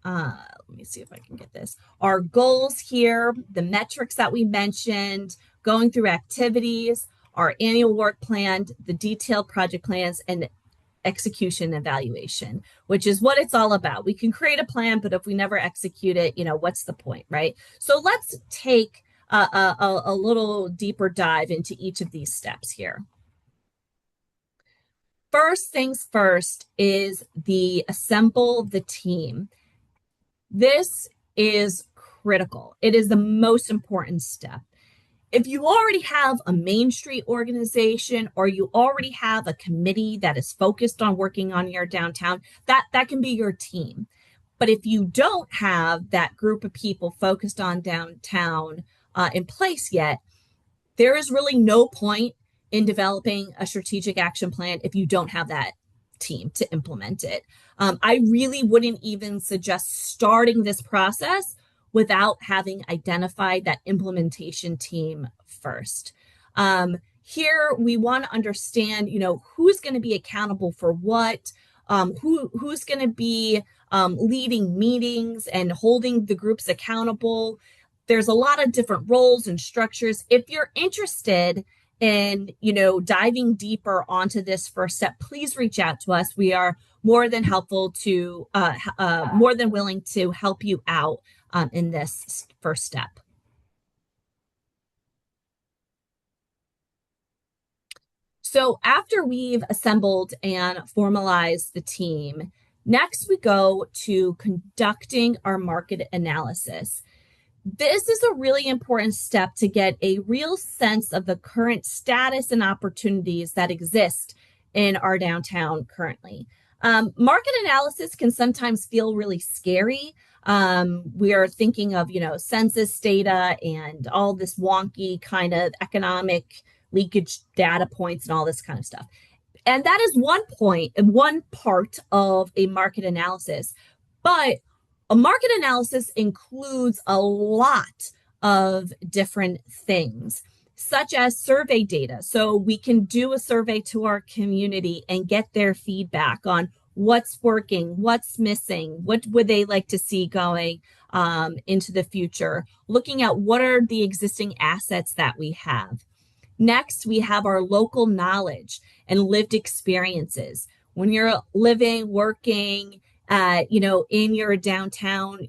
let me see if I can get this, our goals here, the metrics that we mentioned, going through activities, our annual work plan, the detailed project plans, and execution evaluation, which is what it's all about. We can create a plan, but if we never execute it, what's the point, right? So let's take a little deeper dive into each of these steps here. First things first is assemble the team. This is critical. It is the most important step. If you already have a Main Street organization or you already have a committee that is focused on working on your downtown, that can be your team. But if you don't have that group of people focused on downtown in place yet, there is really no point in developing a strategic action plan if you don't have that team to implement it. I really wouldn't even suggest starting this process without having identified that implementation team first. Here, we want to understand, who's going to be accountable for what, who's going to be leading meetings and holding the groups accountable. There's a lot of different roles and structures. If you're interested in, diving deeper onto this first step, please reach out to us. We are more than helpful to, more than willing to help you out in this first step. So after we've assembled and formalized the team, next we go to conducting our market analysis. This is a really important step to get a real sense of the current status and opportunities that exist in our downtown currently. Market analysis can sometimes feel really scary. We are thinking of, census data and all this wonky kind of economic leakage data points and all this kind of stuff. And that is one part of a market analysis. But A market analysis includes a lot of different things, such as survey data. So we can do a survey to our community and get their feedback on what's working, what's missing, what would they like to see going into the future, looking at what are the existing assets that we have. Next, we have our local knowledge and lived experiences. When you're living, working, in your downtown,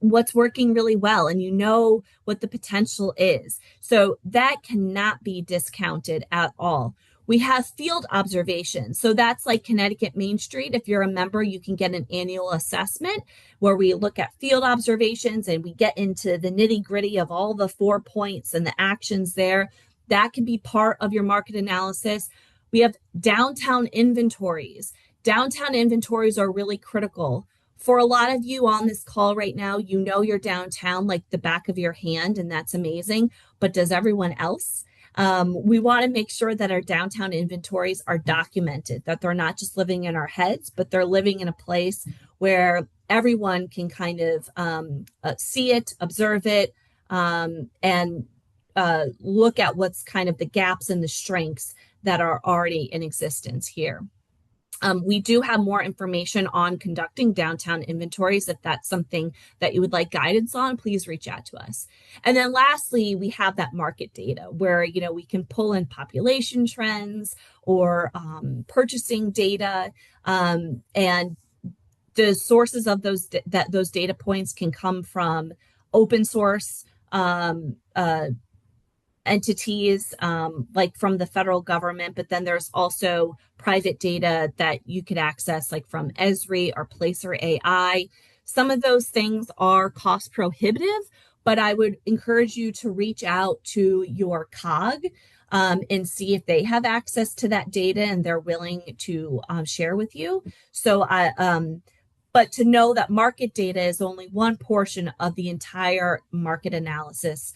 what's working really well, and you know what the potential is. So that cannot be discounted at all. We have field observations. So that's like Connecticut Main Street. If you're a member, you can get an annual assessment where we look at field observations and we get into the nitty gritty of all the 4 points and the actions there. That can be part of your market analysis. We have downtown inventories. Downtown inventories are really critical. For a lot of you on this call right now, you know your downtown like the back of your hand, and that's amazing. But does everyone else? We want to make sure that our downtown inventories are documented, that they're not just living in our heads, but they're living in a place where everyone can kind of see it, observe it, and look at what's kind of the gaps and the strengths that are already in existence here. We do have more information on conducting downtown inventories. If that's something that you would like guidance on, please reach out to us. And then lastly, we have that market data where, we can pull in population trends or purchasing data, and the sources of those data points can come from open source entities like from the federal government, but then there's also private data that you could access like from Esri or Placer AI. Some of those things are cost prohibitive, but I would encourage you to reach out to your COG and see if they have access to that data and they're willing to share with you. But to know that market data is only one portion of the entire market analysis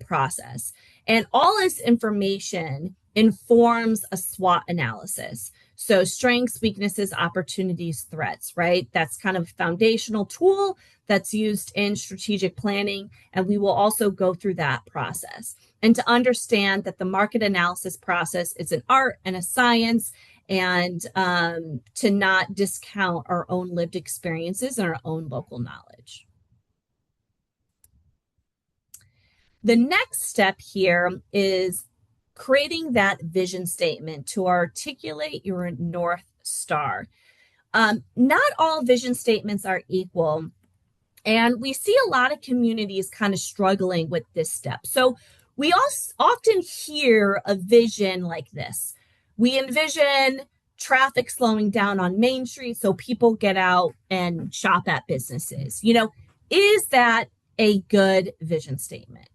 process. And all this information informs a SWOT analysis. So strengths, weaknesses, opportunities, threats, right? That's kind of a foundational tool that's used in strategic planning. And we will also go through that process. And to understand that the market analysis process is an art and a science, and to not discount our own lived experiences and our own local knowledge. The next step here is creating that vision statement to articulate your North Star. Not all vision statements are equal, and we see a lot of communities kind of struggling with this step. So we also often hear a vision like this. We envision traffic slowing down on Main Street so people get out and shop at businesses. Is that a good vision statement?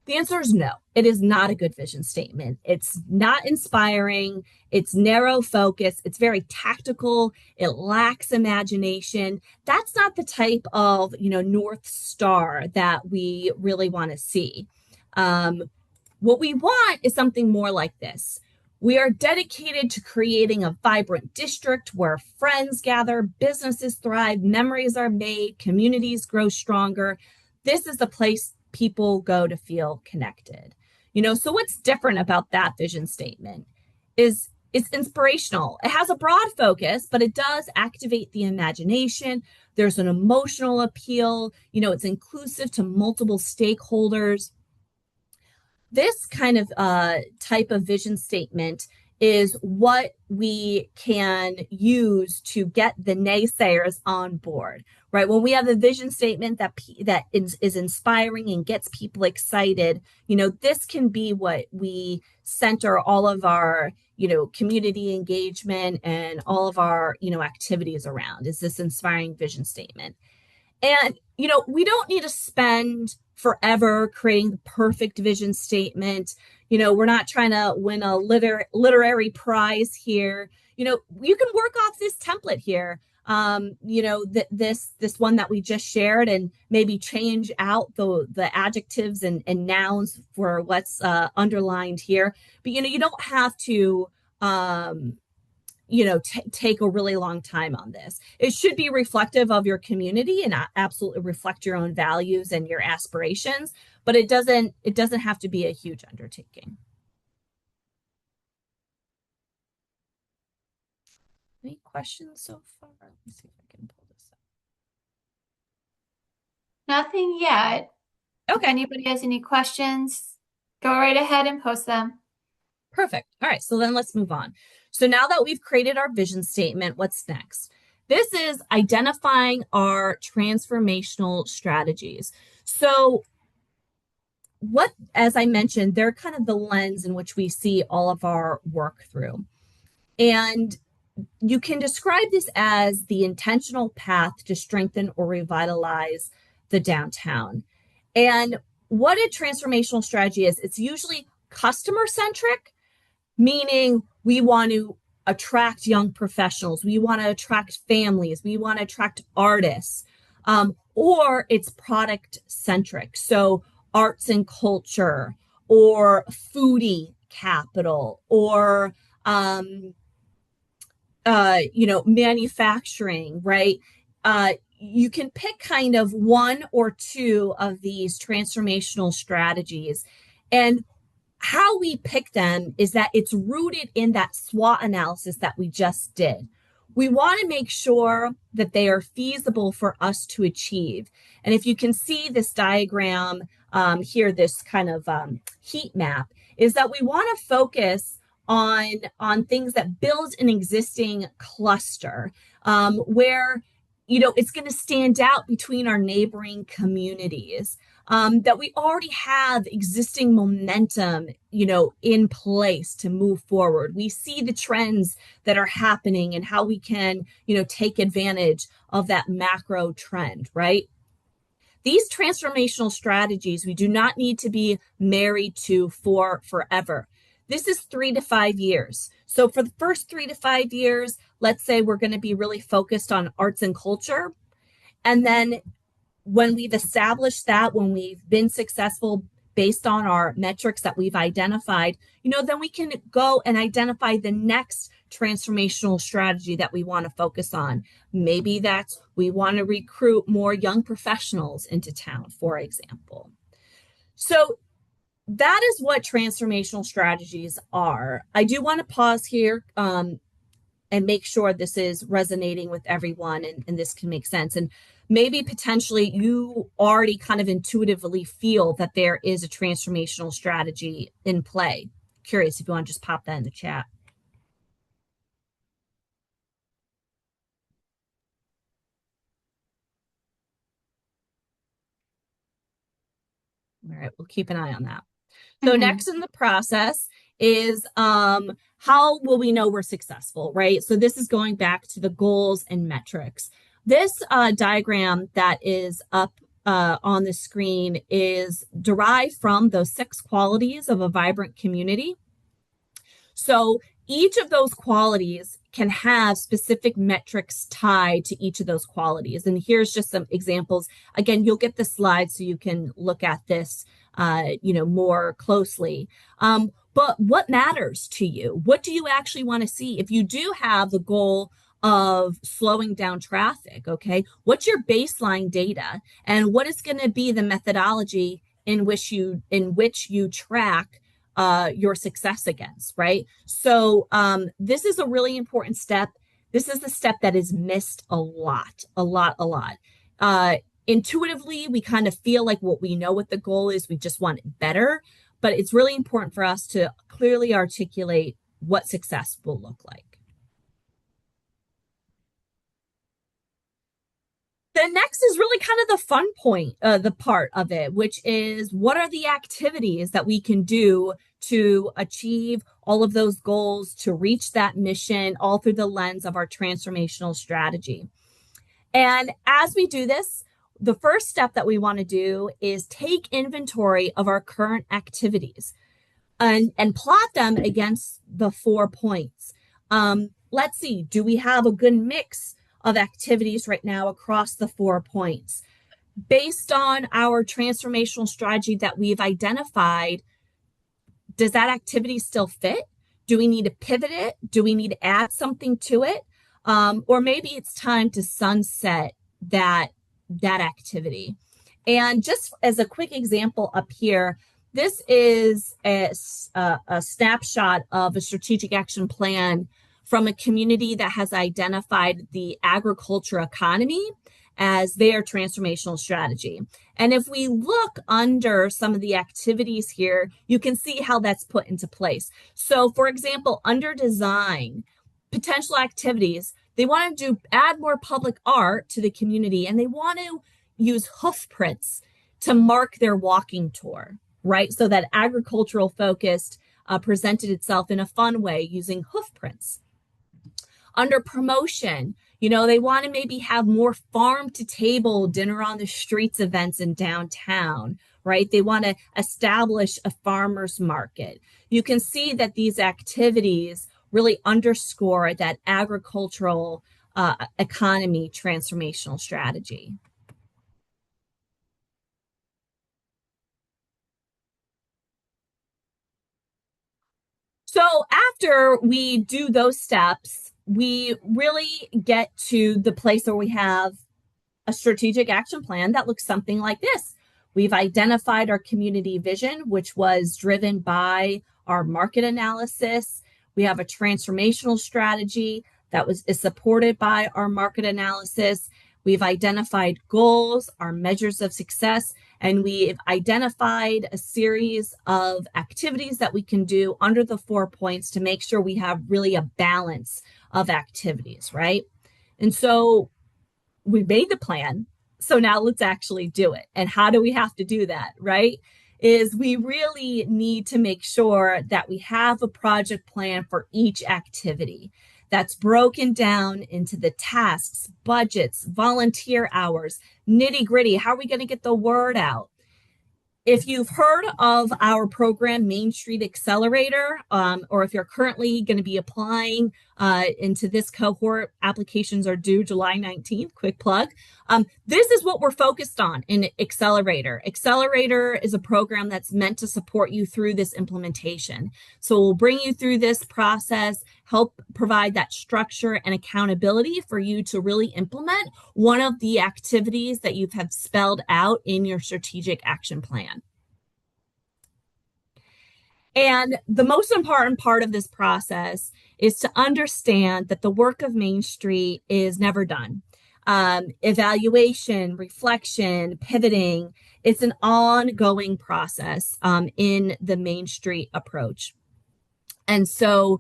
The answer is no. It is not a good vision statement. It's not inspiring. It's narrow focus. It's very tactical. It lacks imagination. That's not the type of, North Star that we really want to see. What we want is something more like this. We are dedicated to creating a vibrant district where friends gather, businesses thrive, memories are made, communities grow stronger. This is the place people go to feel connected. So what's different about that vision statement is it's inspirational. It has a broad focus, but it does activate the imagination. There's an emotional appeal. It's inclusive to multiple stakeholders. This kind of type of vision statement is what we can use to get the naysayers on board, right? When we have a vision statement that is inspiring and gets people excited, this can be what we center all of our, community engagement and all of our, activities around, is this inspiring vision statement. And, we don't need to spend forever creating the perfect vision statement. We're not trying to win a literary prize here. You can work off this template here. This one that we just shared, and maybe change out the adjectives and nouns for what's underlined here. But you don't have to take a really long time on this. It should be reflective of your community and absolutely reflect your own values and your aspirations, but it doesn't have to be a huge undertaking. Any questions so far? Let me see if I can pull this up. Nothing yet. Okay. If anybody has any questions, go right ahead and post them. Perfect. All right, so then let's move on. So now that we've created our vision statement, what's next? This is identifying our transformational strategies. So as I mentioned, they're kind of the lens in which we see all of our work through. And you can describe this as the intentional path to strengthen or revitalize the downtown. And what a transformational strategy is, it's usually customer-centric, meaning we want to attract young professionals, we want to attract families, we want to attract artists, or it's product-centric. So arts and culture, or foodie capital, or manufacturing, right? You can pick kind of one or two of these transformational strategies. And how we pick them is that it's rooted in that SWOT analysis that we just did. We want to make sure that they are feasible for us to achieve. And if you can see this diagram here, this kind of heat map, is that we want to focus on things that build an existing cluster where it's going to stand out between our neighboring communities, that we already have existing momentum in place to move forward. We see the trends that are happening and how we can take advantage of that macro trend, right? These transformational strategies we do not need to be married to for forever. This is 3 to 5 years. So for the first 3 to 5 years, let's say we're going to be really focused on arts and culture. And then when we've established that, when we've been successful based on our metrics that we've identified, then we can go and identify the next transformational strategy that we want to focus on. Maybe that's we want to recruit more young professionals into town, for example. So that is what transformational strategies are. I do want to pause here and make sure this is resonating with everyone and this can make sense. And maybe potentially you already kind of intuitively feel that there is a transformational strategy in play. Curious if you want to just pop that in the chat. All right, we'll keep an eye on that. So next in the process is how will we know we're successful, right? So this is going back to the goals and metrics. This diagram that is up on the screen is derived from those 6 qualities of a vibrant community. So each of those qualities can have specific metrics tied to each of those qualities. And here's just some examples. Again, you'll get the slides so you can look at this more closely. But what matters to you? What do you actually want to see? If you do have the goal of slowing down traffic, okay, what's your baseline data? And what is going to be the methodology in which you track your success against, right? So this is a really important step. This is the step that is missed a lot. Intuitively, we kind of feel like what we know what the goal is, we just want it better, but it's really important for us to clearly articulate what success will look like. The next is really kind of the fun point, the part of it, which is what are the activities that we can do to achieve all of those goals, to reach that mission, all through the lens of our transformational strategy. And as we do this, the first step that we want to do is take inventory of our current activities and plot them against the 4 points. Let's see, do we have a good mix of activities right now across the 4 points? Based on our transformational strategy that we've identified, does that activity still fit? Do we need to pivot it? Do we need to add something to it? Or maybe it's time to sunset that activity. And just as a quick example up here, this is a snapshot of a strategic action plan from a community that has identified the agriculture economy as their transformational strategy. And if we look under some of the activities here, you can see how that's put into place. So for example, under design, potential activities, they want to add more public art to the community, and they want to use hoof prints to mark their walking tour, right? So that agricultural focused presented itself in a fun way using hoof prints. Under promotion, they want to maybe have more farm to table dinner on the streets events in downtown, right? They want to establish a farmer's market. You can see that these activities really underscore that agricultural economy transformational strategy. So after we do those steps, we really get to the place where we have a strategic action plan that looks something like this. We've identified our community vision, which was driven by our market analysis. We have a transformational strategy that is supported by our market analysis. We've identified goals, our measures of success, and we've identified a series of activities that we can do under the 4 points to make sure we have really a balance of activities, right? And so we made the plan. So now let's actually do it. And how do we have to do that, right? Is we really need to make sure that we have a project plan for each activity that's broken down into the tasks, budgets, volunteer hours, nitty gritty. How are we going to get the word out? If you've heard of our program, Main Street Accelerator, or if you're currently going to be applying into this cohort, applications are due July 19th, quick plug. This is what we're focused on in Accelerator. Accelerator is a program that's meant to support you through this implementation. So we'll bring you through this process, help provide that structure and accountability for you to really implement one of the activities that you have spelled out in your strategic action plan. And the most important part of this process is to understand that the work of Main Street is never done. Evaluation, reflection, pivoting, it's an ongoing process in the Main Street approach. And so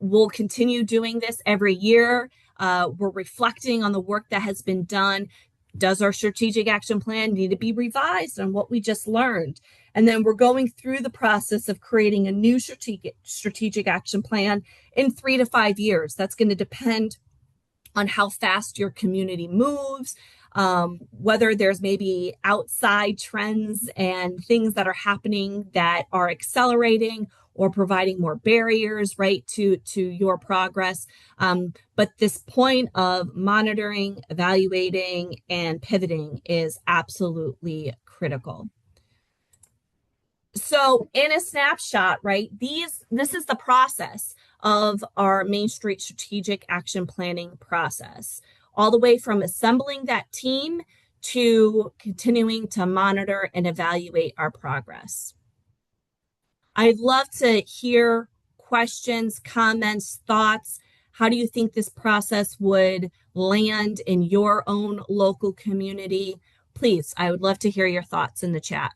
we'll continue doing this every year. We're reflecting on the work that has been done. Does our strategic action plan need to be revised on what we just learned? And then we're going through the process of creating a new strategic action plan in 3 to 5 years. That's going to depend on how fast your community moves, whether there's maybe outside trends and things that are happening that are accelerating or providing more barriers, right, to your progress. But this point of monitoring, evaluating, and pivoting is absolutely critical. So in a snapshot, right, this is the process of our Main Street strategic action planning process, all the way from assembling that team to continuing to monitor and evaluate our progress. I'd love to hear questions, comments, thoughts. How do you think this process would land in your own local community? Please, I would love to hear your thoughts in the chat.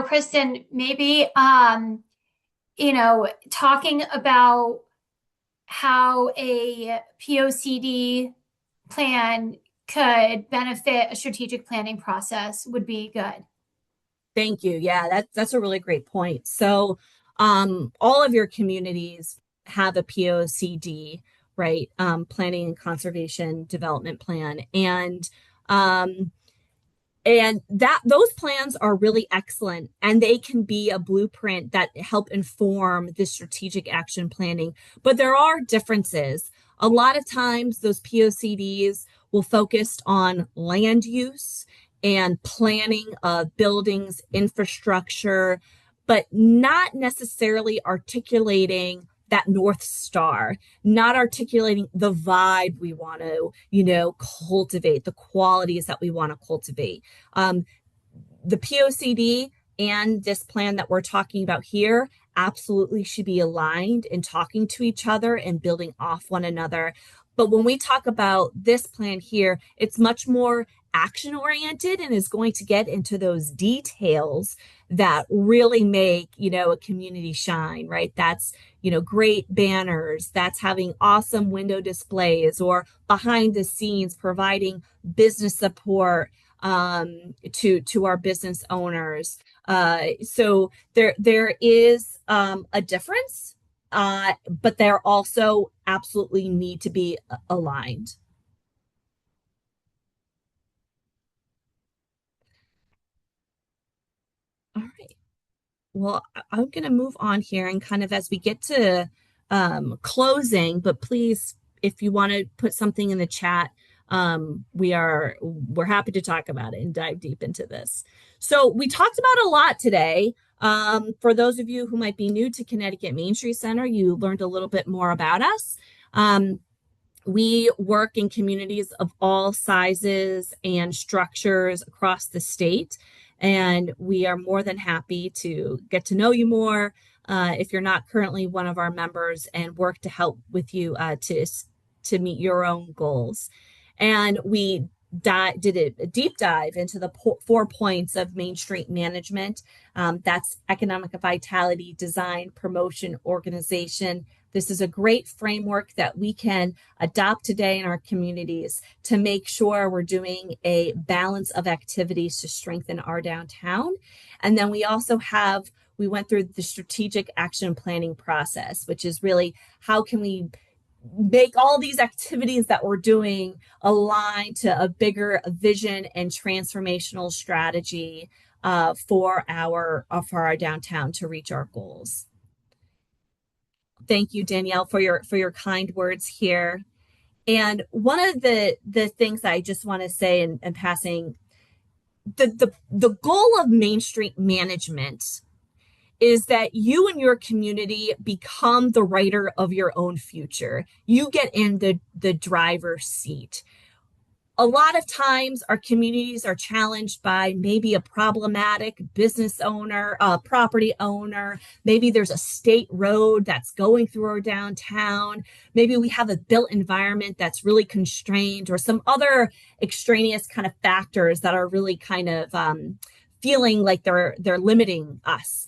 Kristen, maybe, talking about how a POCD plan could benefit a strategic planning process would be good. Thank you. Yeah, that's a really great point. So all of your communities have a POCD, right? Planning and Conservation Development Plan. And And that those plans are really excellent, and they can be a blueprint that help inform the strategic action planning. But there are differences. A lot of times those POCDs will focus on land use and planning of buildings, infrastructure, but not necessarily articulating that North Star, not articulating the vibe we want to, cultivate, the qualities that we want to cultivate. The POCD and this plan that we're talking about here absolutely should be aligned and talking to each other and building off one another. But when we talk about this plan here, it's much more action oriented and is going to get into those details that really make, a community shine, right? That's, great banners, that's having awesome window displays, or behind the scenes providing business support to our business owners. So there is a difference, but they're also absolutely need to be aligned. All right. Well, I'm going to move on here and kind of as we get to closing, but please, if you want to put something in the chat, we're happy to talk about it and dive deep into this. So we talked about a lot today. For those of you who might be new to Connecticut Main Street Center, you learned a little bit more about us. We work in communities of all sizes and structures across the state, and we are more than happy to get to know you more if you're not currently one of our members, and work to help with you to meet your own goals. And we did a deep dive into the 4 points of Main Street management. That's economic vitality, design, promotion, organization. This is a great framework that we can adopt today in our communities to make sure we're doing a balance of activities to strengthen our downtown. And then we also we went through the strategic action planning process, which is really how can we make all these activities that we're doing align to a bigger vision and transformational strategy for our downtown to reach our goals. Thank you, Danielle, for your kind words here. And one of the things I just want to say in passing, the goal of Main Street management is that you and your community become the writer of your own future. You get in the driver's seat. A lot of times our communities are challenged by maybe a problematic business owner, a property owner. Maybe there's a state road that's going through our downtown. Maybe we have a built environment that's really constrained, or some other extraneous kind of factors that are really kind of feeling like they're limiting us.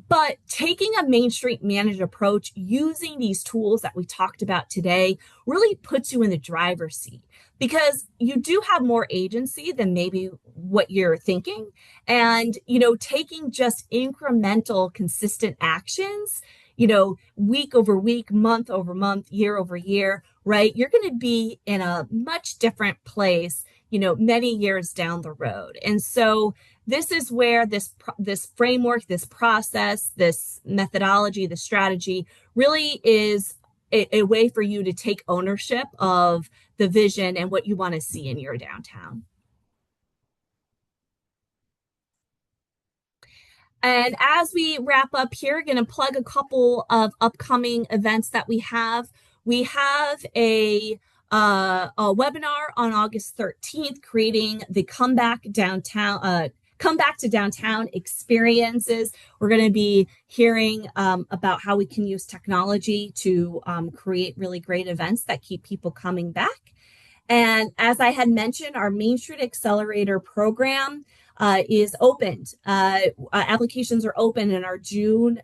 But taking a Main Street managed approach using these tools that we talked about today really puts you in the driver's seat, because you do have more agency than maybe what you're thinking. And, taking just incremental, consistent actions, week over week, month over month, year over year, right? You're going to be in a much different place, many years down the road. And so this is where this framework, this process, this methodology, the strategy really is a way for you to take ownership of the vision and what you want to see in your downtown. And as we wrap up here, going to plug a couple of upcoming events that we have. We have a webinar on August 13th, creating the Comeback to Downtown experiences. We're going to be hearing about how we can use technology to create really great events that keep people coming back. And as I had mentioned, our Main Street Accelerator program is opened. Applications are open and are due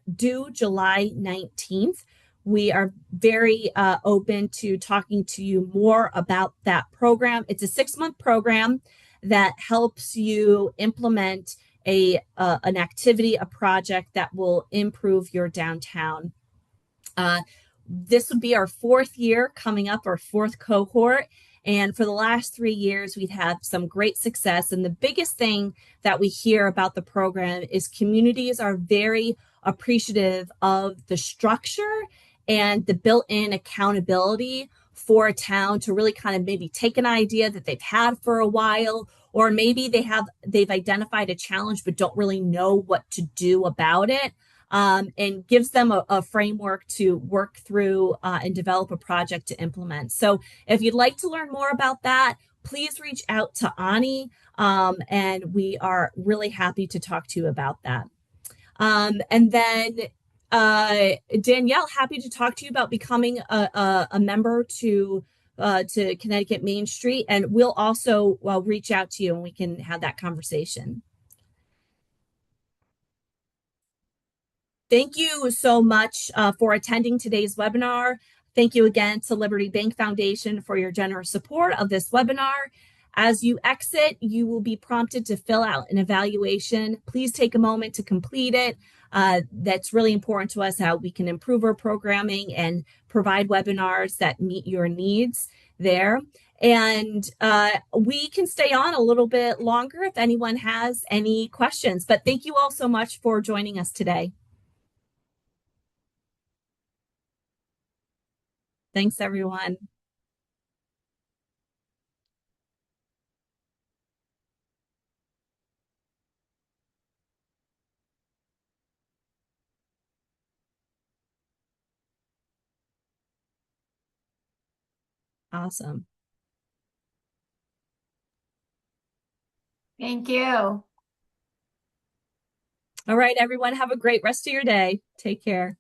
July 19th. We are very open to talking to you more about that program. It's a 6-month program that helps you implement an activity, a project that will improve your downtown. This would be our 4th year coming up, our 4th cohort. And for the last 3 years, we've had some great success. And the biggest thing that we hear about the program is communities are very appreciative of the structure and the built-in accountability for a town to really kind of maybe take an idea that they've had for a while, or maybe they've identified a challenge but don't really know what to do about it, and gives them a framework to work through and develop a project to implement. So if you'd like to learn more about that, please reach out to Ani, and we are really happy to talk to you about that. And then Danielle, happy to talk to you about becoming a member to Connecticut Main Street, and we'll also reach out to you and we can have that conversation. Thank you so much for attending today's webinar. Thank you again to Liberty Bank Foundation for your generous support of this webinar. As you exit, you will be prompted to fill out an evaluation. Please take a moment to complete it. That's really important to us, how we can improve our programming and provide webinars that meet your needs there. And we can stay on a little bit longer if anyone has any questions. But thank you all so much for joining us today. Thanks, everyone. Awesome. Thank you. All right, everyone, have a great rest of your day. Take care.